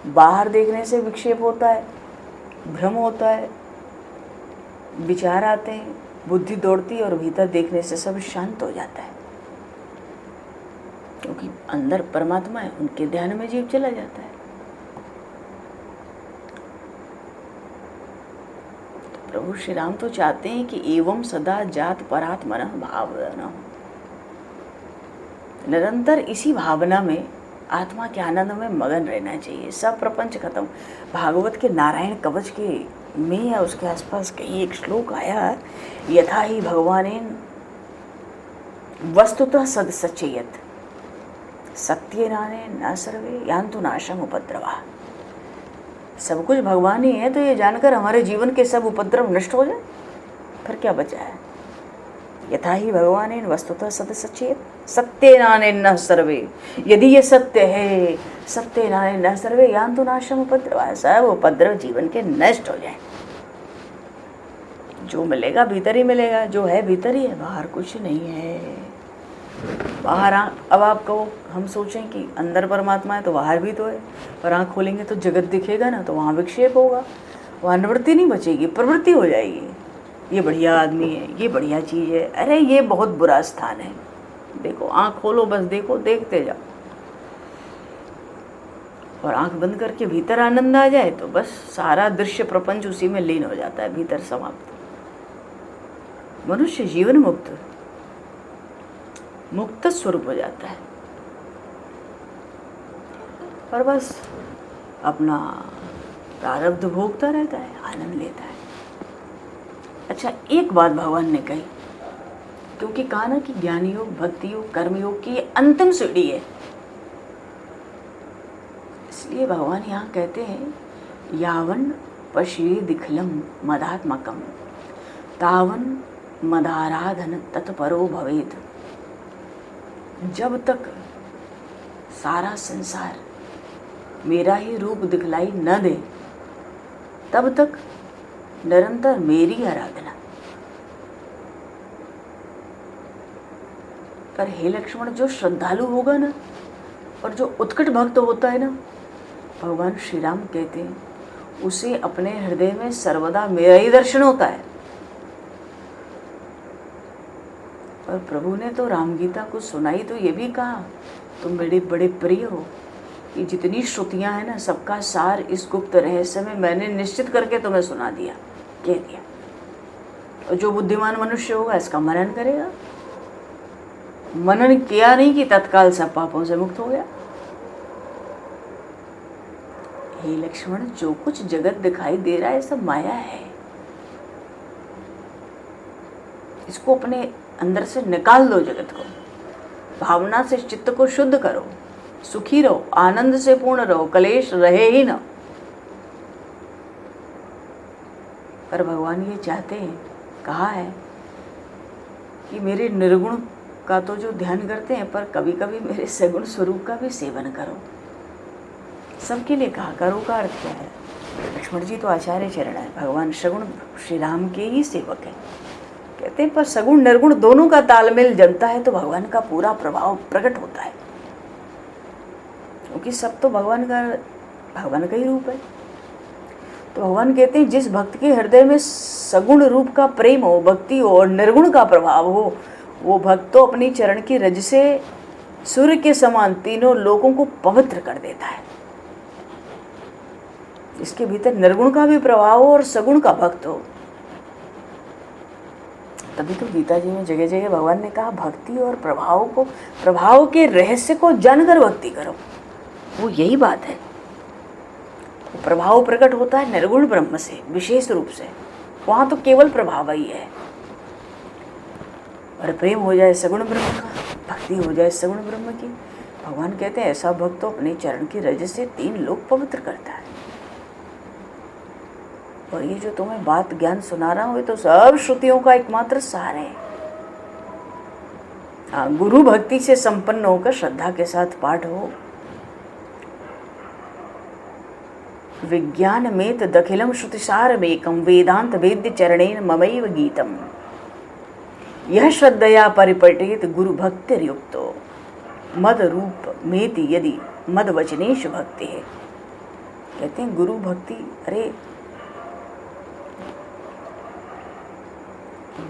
बाहर देखने से विक्षेप होता है, भ्रम होता है, विचार आते हैं, बुद्धि दौड़ती है, और भीतर देखने से सब शांत हो जाता है, क्योंकि अंदर परमात्मा है, उनके ध्यान में जीव चला जाता है। तो प्रभु श्री राम तो चाहते हैं कि एवं सदा जात परात्मन भावना हो, निरंतर इसी भावना में, आत्मा के आनंद में मगन रहना चाहिए। सब प्रपंच खत्म। भागवत के नारायण कवच के में या उसके आसपास कहीं एक श्लोक आया, यथा ही भगवानेन वस्तुतः सद सचेयत सत्य नाने न सर्वे यान्तु नाशम उपद्रवा। सब कुछ भगवान ही है, तो ये जानकर हमारे जीवन के सब उपद्रव नष्ट हो जाए, फिर क्या बचा है। यथा ही भगवानेन वस्तुतः सद सचेत सत्य नाने न सर्वे, यदि ये सत्य है, सत्य नाने न सर्वे यान्तु नाशम उपद्रवा, सब उपद्रव जीवन के नष्ट हो जाए। जो मिलेगा भीतर ही मिलेगा, जो है भीतर ही है, बाहर कुछ नहीं है। बाहर अब आप कहो, हम सोचें कि अंदर परमात्मा है तो बाहर भी तो है, पर आँख खोलेंगे तो जगत दिखेगा ना, तो वहाँ विक्षेप होगा, वहाँ निवृत्ति नहीं बचेगी, प्रवृत्ति हो जाएगी। ये बढ़िया आदमी है, ये बढ़िया चीज़ है, अरे ये बहुत बुरा स्थान है, देखो आँख खोलो, बस देखो, देखते जाओ, और आँख बंद करके भीतर आनंद आ जाए तो बस सारा दृश्य प्रपंच उसी में लीन हो जाता है, भीतर समाप्त। मनुष्य जीवन मुक्त स्वरूप हो जाता है, और बस अपना प्रारब्ध भोगता रहता है, आनंद लेता है। अच्छा, एक बात भगवान ने कही, क्योंकि कहा ना कि ज्ञान योग, भक्ति योग, कर्म योग की अंतिम सीढ़ी है, इसलिए भगवान यहाँ कहते हैं, यावन पश्ये दिखलम मदात्मकम तावन मदाराधन तत्परो भवेद। जब तक सारा संसार मेरा ही रूप दिखलाई न दे, तब तक निरंतर मेरी आराधना। पर हे लक्ष्मण, जो श्रद्धालु होगा ना, और जो उत्कट भक्त होता है ना, भगवान श्री राम कहते हैं, उसे अपने हृदय में सर्वदा मेरा ही दर्शन होता है। और प्रभु ने तो राम गीता को सुनाई तो ये भी कहा, तुम मेरे बड़े प्रिय हो, कि जितनी श्रुतियां हैं ना, सबका सार इस गुप्त रहस्य में मैंने निश्चित करके तुम्हें सुना दिया, कह दिया। और जो बुद्धिमान मनुष्य होगा इसका मनन करेगा। मनन किया नहीं कि तत्काल सब पापों से मुक्त हो गया। हे लक्ष्मण, जो कुछ जगत दिखाई दे रहा है सब माया है, इसको अपने अंदर से निकाल दो, जगत को भावना से चित्त को शुद्ध करो, सुखी रहो, आनंद से पूर्ण रहो, कलेश रहे ही ना। पर भगवान ये चाहते हैं, कहा है कि मेरे निर्गुण का तो जो ध्यान करते हैं, पर कभी कभी मेरे सगुण स्वरूप का भी सेवन करो। सबके लिए कहा, करो का अर्थ क्या है? लक्ष्मण जी तो आचार्य चरण है, भगवान सगुण श्री राम के ही सेवक है। कहते हैं पर सगुण निर्गुण दोनों का तालमेल जमता है तो भगवान का पूरा प्रभाव प्रकट होता है, क्योंकि सब तो भगवान का ही रूप है। तो भगवान कहते हैं, जिस भक्त के हृदय में सगुण रूप का प्रेम हो, भक्ति हो, और निर्गुण का प्रभाव हो, वो भक्त तो अपनी चरण की रज से सूर्य के समान तीनों लोगों को पवित्र कर देता है। इसके भीतर निर्गुण का भी प्रभाव हो और सगुण का भक्त हो। तभी तो गीता जी में जगह जगह भगवान ने कहा, भक्ति और प्रभाव के रहस्य को जानकर भक्ति करो। वो यही बात है। प्रभाव प्रकट होता है निर्गुण ब्रह्म से, विशेष रूप से, वहां तो केवल प्रभाव ही है। और प्रेम हो जाए सगुण ब्रह्म का, भक्ति हो जाए सगुण ब्रह्म की। भगवान कहते हैं, ऐसा भक्त तो अपने चरण की रज से 3 लोक पवित्र करता है। और ये जो तुम्हें बात ज्ञान सुना रहा हूँ, ये तो सब श्रुतियों का एकमात्र सार है। हाँ, गुरु भक्ति से संपन्न होकर श्रद्धा के साथ पाठ हो। विज्ञान में दखिलम श्रुतिसार मेकम वेदांत वेद्य चरणेन ममैव गीतम यह श्रद्धया परिपठेत गुरु भक्तिर्युक्तो मद रूप मेति यदि मद वचनेश भक्ति है। कहते हैं गुरु भक्ति, अरे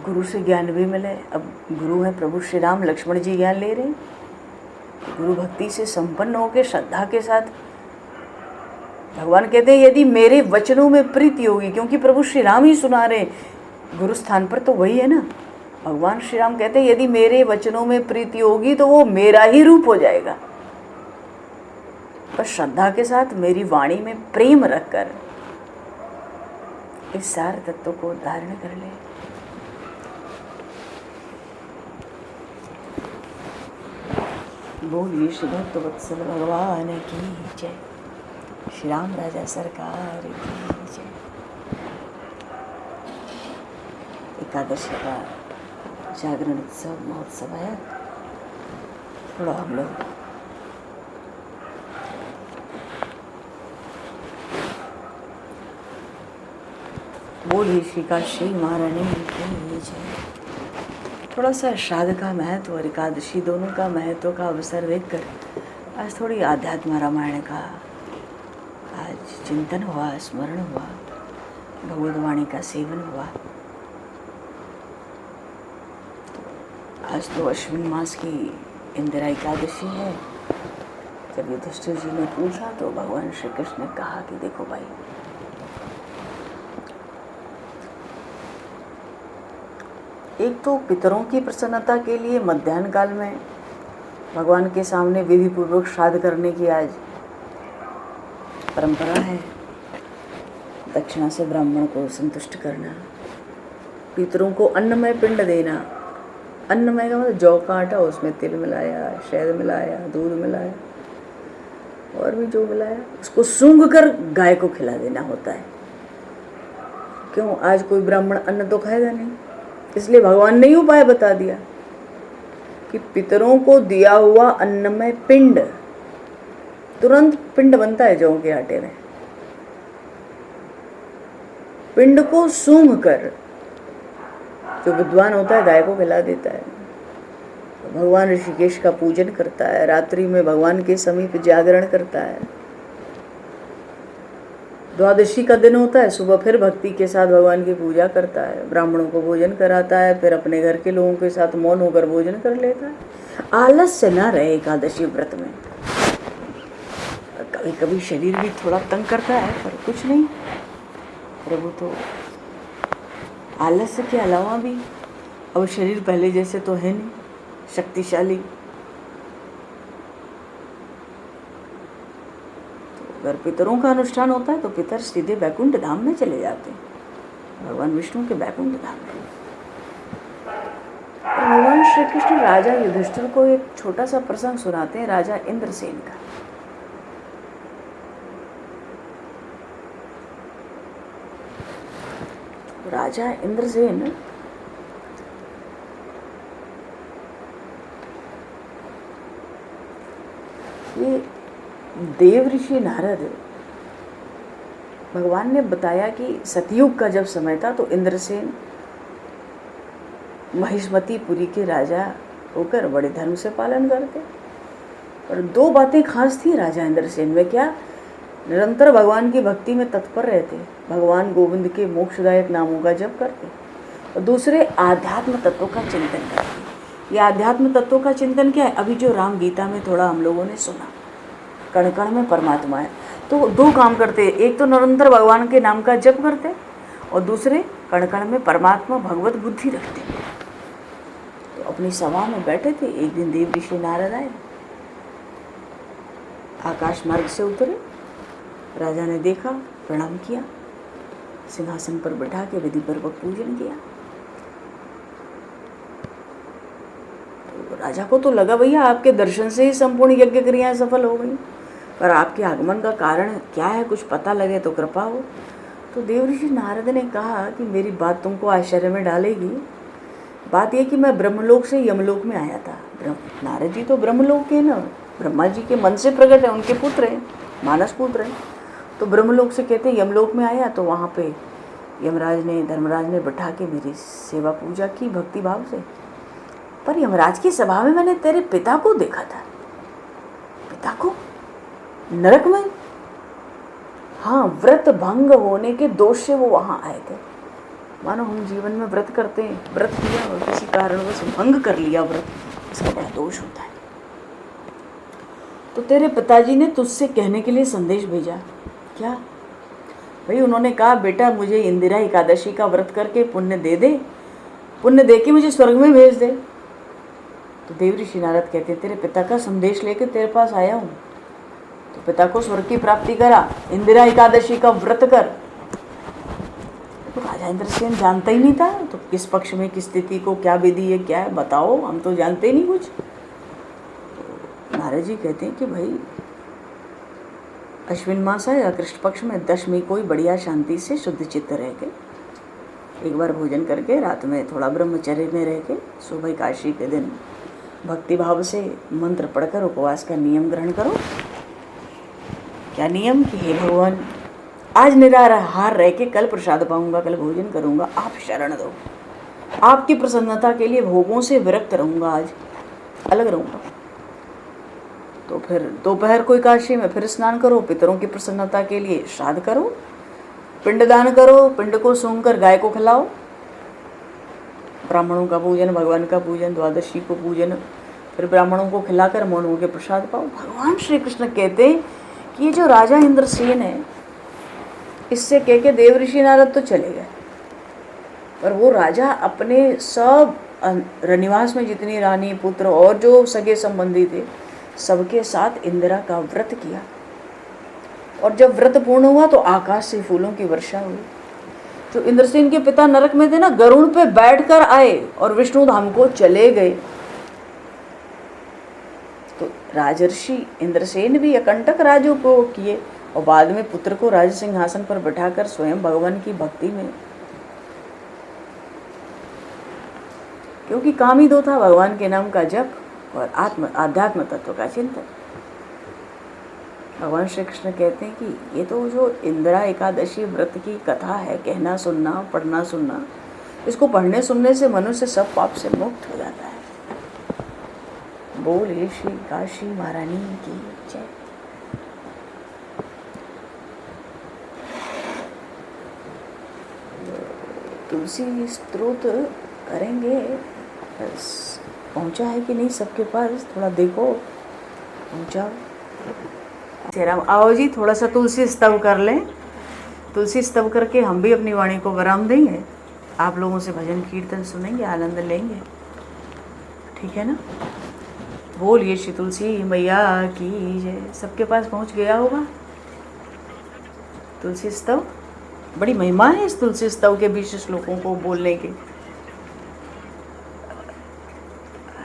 गुरु से ज्ञान भी मिले। अब गुरु है प्रभु श्री राम, लक्ष्मण जी ज्ञान ले रहे हैं। गुरु भक्ति से संपन्न होकर श्रद्धा के साथ भगवान कहते हैं यदि मेरे वचनों में प्रीति होगी, क्योंकि प्रभु श्री राम ही सुना रहे, गुरु स्थान पर तो वही है ना। भगवान श्री राम कहते हैं यदि मेरे वचनों में प्रीति होगी तो वो मेरा ही रूप हो जाएगा। पर श्रद्धा के साथ मेरी वाणी में प्रेम रखकर इस सार तत्व को धारण कर ले। बोलिए श्री भक्त वत्सल भगवान की जय, श्री राम राजा सरकार की जय। एकादशी का जागरण उत्सव महोत्सव है। थोड़ा हम लोग बोलिए श्री काशी महारानी की जय। थोड़ा सा श्राद्ध का महत्व और एकादशी दोनों का महत्व का अवसर देखकर आज थोड़ी आध्यात्म रामायण का आज चिंतन हुआ, स्मरण हुआ, भगवद वाणी का सेवन हुआ। तो आज तो अश्विन मास की इंदिरा एकादशी है। जब युधिष्ठिर जी ने पूछा तो भगवान श्री कृष्ण ने कहा कि देखो भाई, एक तो पितरों की प्रसन्नता के लिए मध्याह्न काल में भगवान के सामने विधि पूर्वक श्राद्ध करने की आज परंपरा है। दक्षिणा से ब्राह्मण को संतुष्ट करना, पितरों को अन्नमय पिंड देना। अन्नमय का मतलब जौ का आटा, उसमें तिल मिलाया, शहद मिलाया, दूध मिलाया और भी जो मिलाया, उसको सूंघ कर गाय को खिला देना होता है। क्यों? आज कोई ब्राह्मण अन्न तो खाएगा नहीं, इसलिए भगवान ने ही उपाय बता दिया कि पितरों को दिया हुआ अन्नमय पिंड, तुरंत पिंड बनता है जौ के आटे में, पिंड को सूंघ कर जो विद्वान होता है गाय को खिला देता है। भगवान ऋषिकेश का पूजन करता है, रात्रि में भगवान के समीप जागरण करता है। द्वादशी का दिन होता है, सुबह फिर भक्ति के साथ भगवान की पूजा करता है, ब्राह्मणों को भोजन कराता है, फिर अपने घर के लोगों के साथ मौन होकर भोजन कर लेता है। आलस्य ना रहे एकादशी व्रत में। कभी कभी शरीर भी थोड़ा तंग करता है, पर कुछ नहीं, प्रभु तो आलस्य के अलावा भी अब शरीर पहले जैसे तो है नहीं शक्तिशाली। अगर पितरों का अनुष्ठान होता है तो पितर सीधे बैकुंठ धाम में चले जाते हैं, भगवान विष्णु के बैकुंठ धाम में। भगवान श्री कृष्ण राजा युधिष्ठिर को एक छोटा सा प्रसंग सुनाते हैं, राजा इंद्रसेन का। राजा इंद्रसेन ये देव ऋषि नारद, भगवान ने बताया कि सतयुग का जब समय था तो इंद्रसेन महिष्मतीपुरी के राजा होकर बड़े धर्म से पालन करते। और दो बातें खास थी राजा इंद्रसेन में। क्या? निरंतर भगवान की भक्ति में तत्पर रहते, भगवान गोविंद के मोक्षदायक नामों का जप करते, और दूसरे आध्यात्म तत्वों का चिंतन करते। ये आध्यात्म तत्वों का चिंतन क्या है? अभी जो राम गीता में थोड़ा हम लोगों ने सुना, कण कण में परमात्मा है। तो दो काम करते, एक तो निरंतर भगवान के नाम का जप करते और दूसरे कण कण में परमात्मा भगवत बुद्धि रखते। तो अपनी सभा में बैठे थे, एक दिन देव ऋषि नारद आए, आकाश मार्ग से उतरे। राजा ने देखा, प्रणाम किया, सिंहासन पर बैठा के विधि पूर्वक पूजन किया। तो राजा को तो लगा भैया आपके दर्शन से ही संपूर्ण यज्ञ क्रियाएं सफल हो गई, पर आपके आगमन का कारण क्या है कुछ पता लगे तो कृपा हो। तो देवऋषि नारद ने कहा कि मेरी बात तुमको आश्चर्य में डालेगी। बात यह कि मैं ब्रह्मलोक से यमलोक में आया था। नारद जी तो ब्रह्मलोक के ना, ब्रह्मा जी के मन से प्रकट है, उनके पुत्र हैं, मानस पुत्र हैं। तो ब्रह्मलोक से कहते हैं यमलोक में आया, तो वहाँ पे यमराज ने, धर्मराज ने बैठा के मेरी सेवा पूजा की भक्ति भाव से। पर यमराज की सभा में मैंने तेरे पिता को देखा था। पिता को नरक में? हाँ, व्रत भंग होने के दोष से वो वहाँ आए थे। मानो हम जीवन में व्रत करते हैं, व्रत किया और किसी कारणवश भंग कर लिया व्रत, इसका बड़ा दोष होता है। तो तेरे पिताजी ने तुझसे कहने के लिए संदेश भेजा। क्या भाई? उन्होंने कहा बेटा मुझे इंदिरा एकादशी का व्रत करके पुण्य दे दे, पुण्य दे के मुझे स्वर्ग में भेज दे। तो देवऋषि नारद कहते तेरे पिता का संदेश लेकर तेरे पास आया हूँ, तो पिता को स्वर्ग की प्राप्ति करा, इंदिरा एकादशी का व्रत कर। तो राजा इंद्रसेन जानता ही नहीं था, तो किस पक्ष में किस स्थिति को क्या विधि है, क्या है बताओ, हम तो जानते ही नहीं कुछ। तो नारद जी कहते हैं कि भाई अश्विन मास है या कृष्ण पक्ष में दशमी कोई बढ़िया शांति से शुद्ध चित्त रह के एक बार भोजन करके रात में थोड़ा ब्रह्मचर्य में रह के सुबह एकादशी के दिन भक्ति भाव से मंत्र पढ़कर उपवास का नियम ग्रहण करो। क्या नियम? कि हे भगवान आज निराहार रह के कल प्रसाद पाऊंगा, कल भोजन करूंगा, आप शरण दो, आपकी प्रसन्नता के लिए भोगों से विरक्त रहूंगा, आज अलग रहूंगा। तो फिर दोपहर को एकादशी में फिर स्नान करो, पितरों की प्रसन्नता के लिए श्राद्ध करो, पिंडदान करो, पिंड को सूंघकर गाय को खिलाओ, ब्राह्मणों का पूजन, भगवान का पूजन, द्वादशी को पूजन, फिर ब्राह्मणों को खिलाकर मौन होकर प्रसाद पाओ। भगवान श्री कृष्ण कहते हैं कि ये जो राजा इंद्रसेन है, इससे कह के देवऋषि नारद तो चले गए, पर वो राजा अपने सब रनिवास में जितनी रानी पुत्र और जो सगे संबंधी थे सबके साथ इंदिरा का व्रत किया। और जब व्रत पूर्ण हुआ तो आकाश से फूलों की वर्षा हुई। जो इंद्रसेन के पिता नरक में थे ना, गरुड़ पे बैठकर आए और विष्णु धाम को चले गए। तो राजर्षि इंद्रसेन भी अकंटक राज्यों को किए और बाद में पुत्र को राज सिंहासन पर बैठाकर स्वयं भगवान की भक्ति में, क्योंकि काम ही दो था, भगवान के नाम का जप और आध्यात्म तत्व का चिंतन। भगवान श्री कृष्ण कहते हैं कि ये तो जो इंदिरा एकादशी व्रत की कथा है, कहना सुनना, पढ़ना सुनना, इसको पढ़ने सुनने से मनुष्य सब पाप से मुक्त हो जाता है। बोलिए श्री काशी महारानी की जय। तुलसी स्तोत्र करेंगे, बस पहुंचा है कि नहीं सबके पास, थोड़ा देखो पहुंचा। राम आओ जी, थोड़ा सा तुलसी स्तव कर लें। तुलसी स्तव करके हम भी अपनी वाणी को विराम देंगे, आप लोगों से भजन कीर्तन सुनेंगे, आनंद लेंगे, ठीक है ना। बोलिए श्री तुलसी मैया की जय। सबके पास पहुंच गया होगा तुलसी स्तव। बड़ी महिमा है इस तुलसी स्तव के 20 श्लोकों को बोलने की।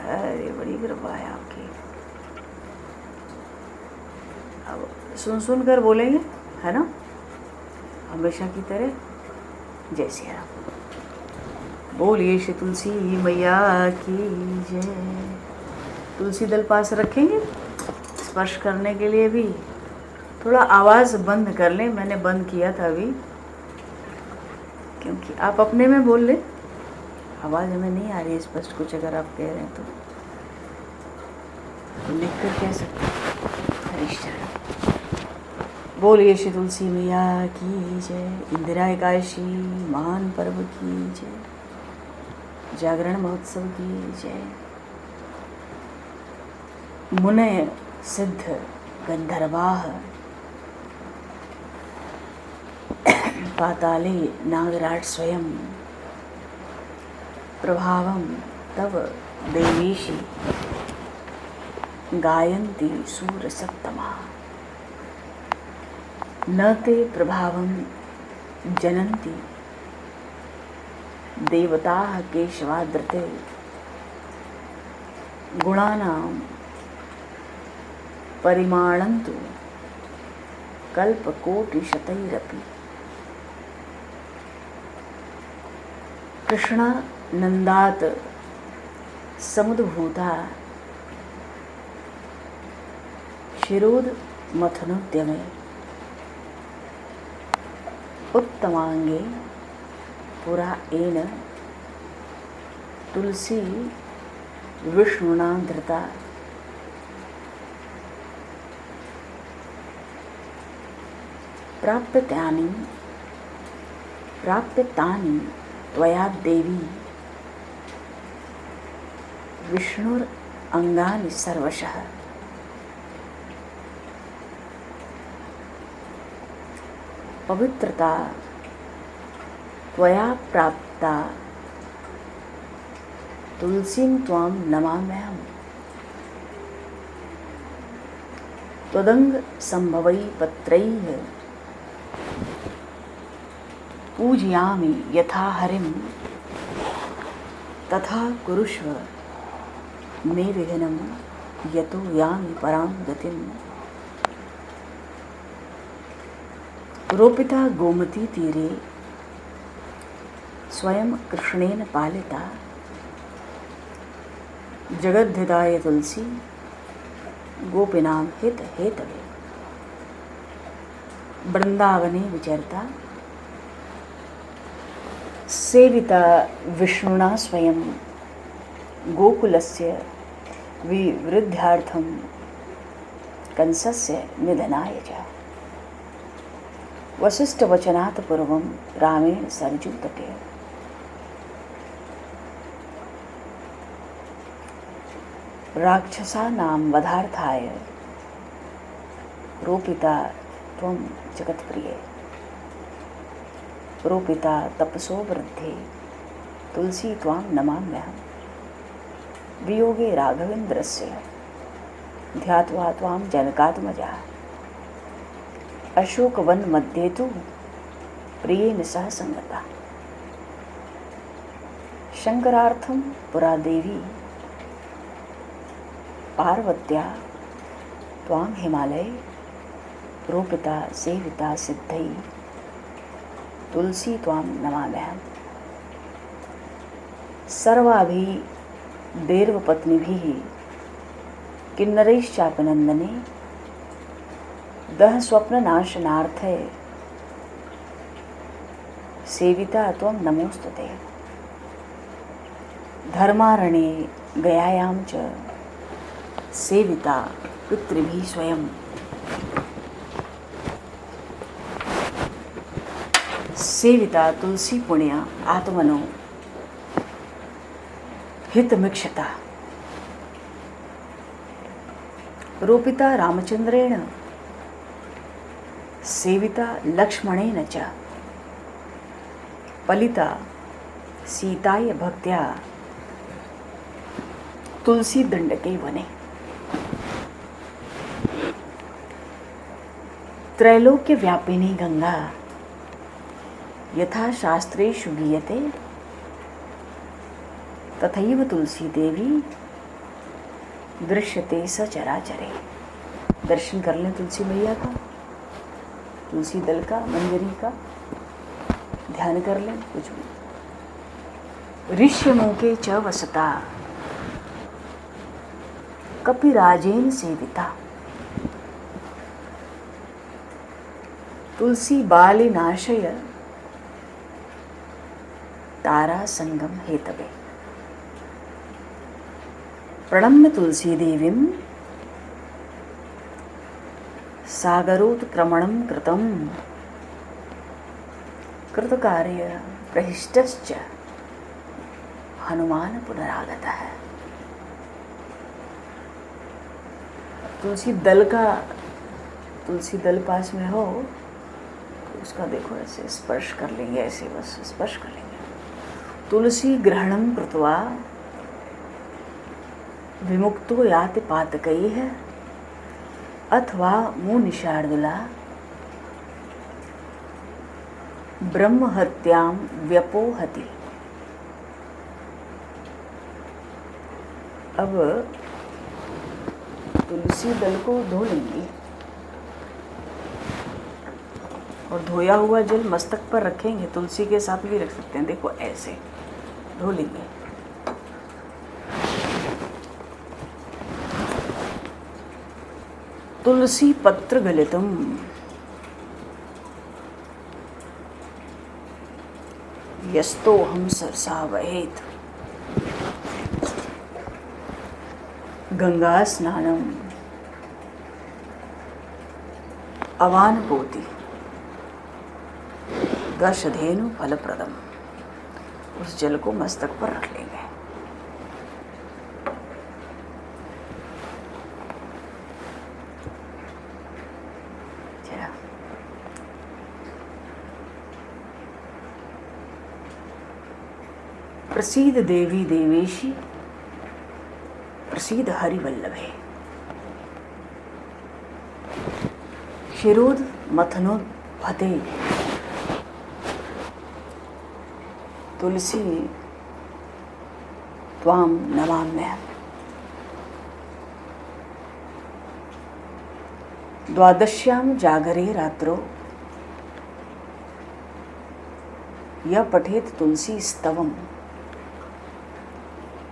अरे बड़ी कृपा है आपकी। अब सुन कर बोलेंगे, है ना, हमेशा की तरह। जय श्री राम। बोलिए श्री तुलसी मैया की जय। तुलसी दल पास रखेंगे, स्पर्श करने के लिए भी थोड़ा आवाज़ बंद कर लें। मैंने बंद किया था अभी, क्योंकि आप अपने में बोल लें, आवाज़ हमें नहीं आ रही है स्पष्ट कुछ, अगर आप कह रहे हैं तो लिख कर कह सकते हैं। हरिश्चरण। बोलिए श्री तुलसी मैया की जय। इंदिरा एकादशी महान पर्व की जय। जागरण महोत्सव की जय। मुनय सिद्ध गंधर्वाः पाताले नागराट स्वयं प्रभावं तव देवीशि गायन्ति सूरसत्तमा। न ते प्रभावं जनन्ति देवताः केशवादृते। गुणानां परिमाणन्तु कल्पकोटिशतैरपि। कृष्णानन्दात् समुद्भूता शिरोदमथनोद्यमे। उत्तमांगे पुरा एन तुलसी विष्णुना धृता। प्राप्तानि त्वया देवी विष्णुरंगानि सर्वशः। पवित्रता त्वया प्राप्ता तुलसीं त्वां नमाम्यहम्। त्वदंग संभवै पत्रैः पूजयामि यथा हरिं, तथा कुरुष्व मे विघ्नं यतो यामि परां गतिम्। रोपिता गोमती तीरे स्वयं कृष्णेन पालिता, जगद्धिताय तुलसी गोपीनां हित हेतवे। वृंदावने विचरता सेविता विष्णुना स्वयं गोकुलस्य विवृद्ध्यार्थं कंसस्य निधनाय च। वसिष्ठवचनात् पूर्वं रामेण सरजूतटे राक्षसानां वधार्थाय रोपिता त्वं जगत्प्रिये। रोपिता तपसो वृद्धे तुलसी त्वां नमाम्यहम्। वियोगे राघवेन्द्रस्य ध्यात्वा त्वां जनकात्मजा, अशोकवन मध्ये तु प्रियेण सह संगता। शंकरार्थं पुरा देवी पार्वत्या त्वां हिमालये रोपिता सेविता सिद्धै तुलसी त्वां नमाम्यहम्। सर्वाभिः देर्वपत्नीभिः किन्नरैश्चापनन्दने दह स्वप्ननाशनार्थे सेविता त्वं नमोस्तुते। धर्मारण्ये गयायां च सेविता पितृभिः स्वयं। सेविता तुलसी पुण्या आत्मनो हितमीक्षता। रोपिता रामचंद्रेण सेविता लक्ष्मणेन च, पलिता सीताय भक्त्या तुलसी दंडके वने। त्रैलोक्य व्यापिनी गंगा यथा शास्त्रेषु गीयते, तथैव तुलसी देवी दृश्यते सचराचरे। दर्शन कर लें तुलसी मैया का, तुलसी दल का, मंजरी का ध्यान कर लें कुछ भी। ऋष्यमुखे च वसता कपिराजेन सेविता, तुलसी बाली नाशय तारा संगम हेतवे। प्रणम्य तुलसी देवीं सागरोत्क्रमणं कृतं, कृतकार्य प्रहिष्टश्च हनुमान पुनरागतः। तुलसी दल पास में हो तो उसका देखो ऐसे स्पर्श कर लेंगे, ऐसे बस स्पर्श कर लेंगे। तुलसी ग्रहणं कृत्वा विमुक्तो याति पातकैः, अथवा मुनिशार्दुला ब्रह्महत्यां व्यपोहति। अब तुलसी दल को धो लेंगे और धोया हुआ जल मस्तक पर रखेंगे, तुलसी के साथ भी रख सकते हैं। देखो ऐसे धो लेंगे। तुलसी पत्र गलितम यस्तो हम सरसा वहेत, गंगा स्नानम अवान पोती। दशधेनु फलप्रदम, उस जल को मस्तक पर रख लेंगे। प्रसीद देवी देवेशी, प्रसीद हरिवल्लभे, शिरोद मथनोद्भते, तुलसी त्वां नमाम्यहम्। द्वादश्यां जागरे रात्रो यः पठेत तुलसी स्तवम्,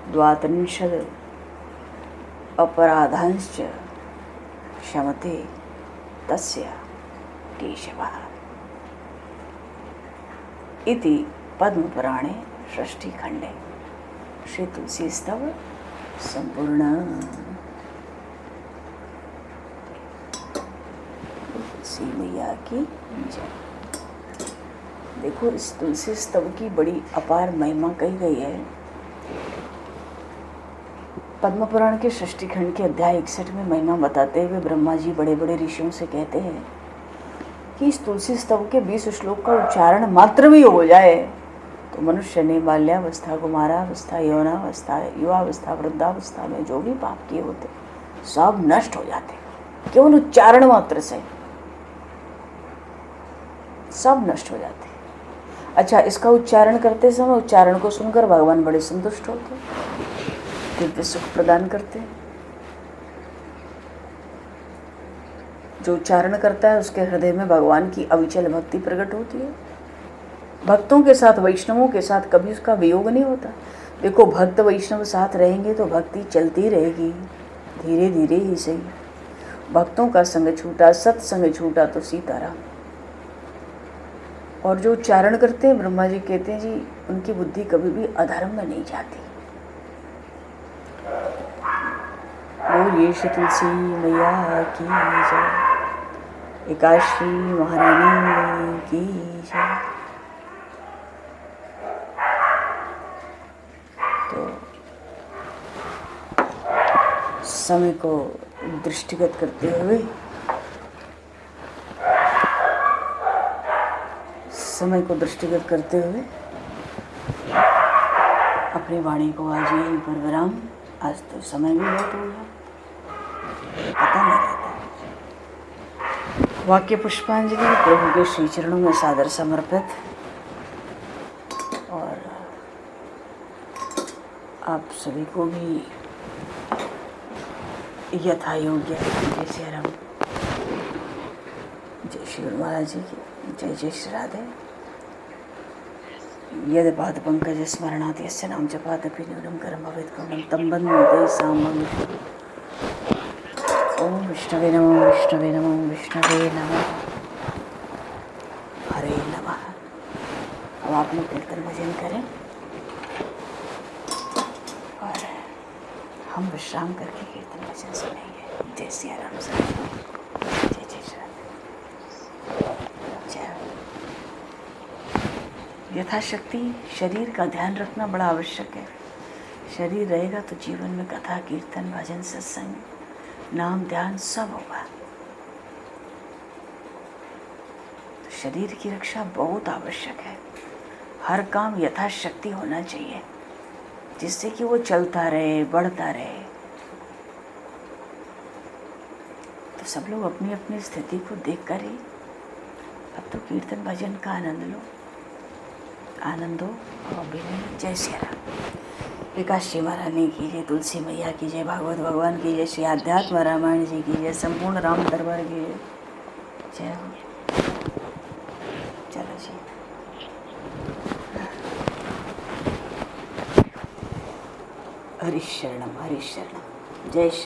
द्वात्रिंशद अपराधांश्च क्षमते तस्य केशवः। इति पद्मपुराणे षष्ठीखंडे श्री तुलसी स्तव संपूर्ण। तुलसी मैया की जय। देखो, इस तुलसी स्तव की बड़ी अपार महिमा कही गई है। पद्म पुराण के षष्ठी खंड के अध्याय 61 में महिमा बताते हुए ब्रह्मा जी बड़े बड़े ऋषियों से कहते हैं कि इस तुलसी स्तव के 20 श्लोक का उच्चारण मात्र भी हो जाए तो मनुष्य ने बाल्यावस्था, कुमारावस्था, यौनावस्था, युवावस्था, वृद्धावस्था में जो भी पाप किए होते सब नष्ट हो जाते, केवल उच्चारण मात्र से सब नष्ट हो जाते। अच्छा, इसका उच्चारण करते समय उच्चारण को सुनकर भगवान बड़े संतुष्ट होते, दिव्य सुख प्रदान करते हैं। जो उच्चारण करता है उसके हृदय में भगवान की अविचल भक्ति प्रकट होती है। भक्तों के साथ, वैष्णवों के साथ कभी उसका वियोग नहीं होता। देखो, भक्त वैष्णव साथ रहेंगे तो भक्ति चलती रहेगी, धीरे धीरे ही सही। भक्तों का संग छूटा, सत्संग छूटा तो सीताराम। और जो उच्चारण करते हैं, ब्रह्मा जी कहते हैं जी, उनकी बुद्धि कभी भी अधर्म में नहीं जाती। बोलिए श्री तुलसी मैया की जय, एकादशी महारानी की जय। तो समय को दृष्टिगत करते हुए, अपनी वाणी को आज यहीं पर विराम। आज तो समय भी बहुत हो गया, पता नहीं रहता। वाक्य पुष्पांजलि प्रभु के श्री चरणों में सादर समर्पित। और आप सभी को भी यथा योग्य जय श्री राम, जय श्री गुरु महाराज जी की जय। जय श्री राधे। यद पाद पंकज स्मरणात् यस्य नाम जपादपि न्यूनं कर्म भवेत् पूर्णं तं वन्दे साम्यं। ओम विष्णवे नमः, विष्णवे नमः, विष्णवे नमः, हरे नमः। अब आप लोग कीर्तन भजन करें और हम विश्राम करके कीर्तन भजन सुनेंगे। जय श्री राम। जय जय श्री राम। यथाशक्ति शरीर का ध्यान रखना बड़ा आवश्यक है। शरीर रहेगा तो जीवन में कथा, कीर्तन, भजन, सत्संग, नाम, ध्यान सब होगा। तो शरीर की रक्षा बहुत आवश्यक है। हर काम यथाशक्ति होना चाहिए जिससे कि वो चलता रहे, बढ़ता रहे। तो सब लोग अपनी अपनी स्थिति को देख कर ही अब तो कीर्तन भजन का आनंद लो, आनंदो और बिल्कुल। जय श्री राम। एकादशी महारानी की जय, तुलसी मैया की जय, भागवत भगवान की जय, श्री आध्यात्म रामायण जी की जय, संपूर्ण राम दरबार की जय। जय हो। चलो जी। हरिशरणम, हरिशरणम। जय श्री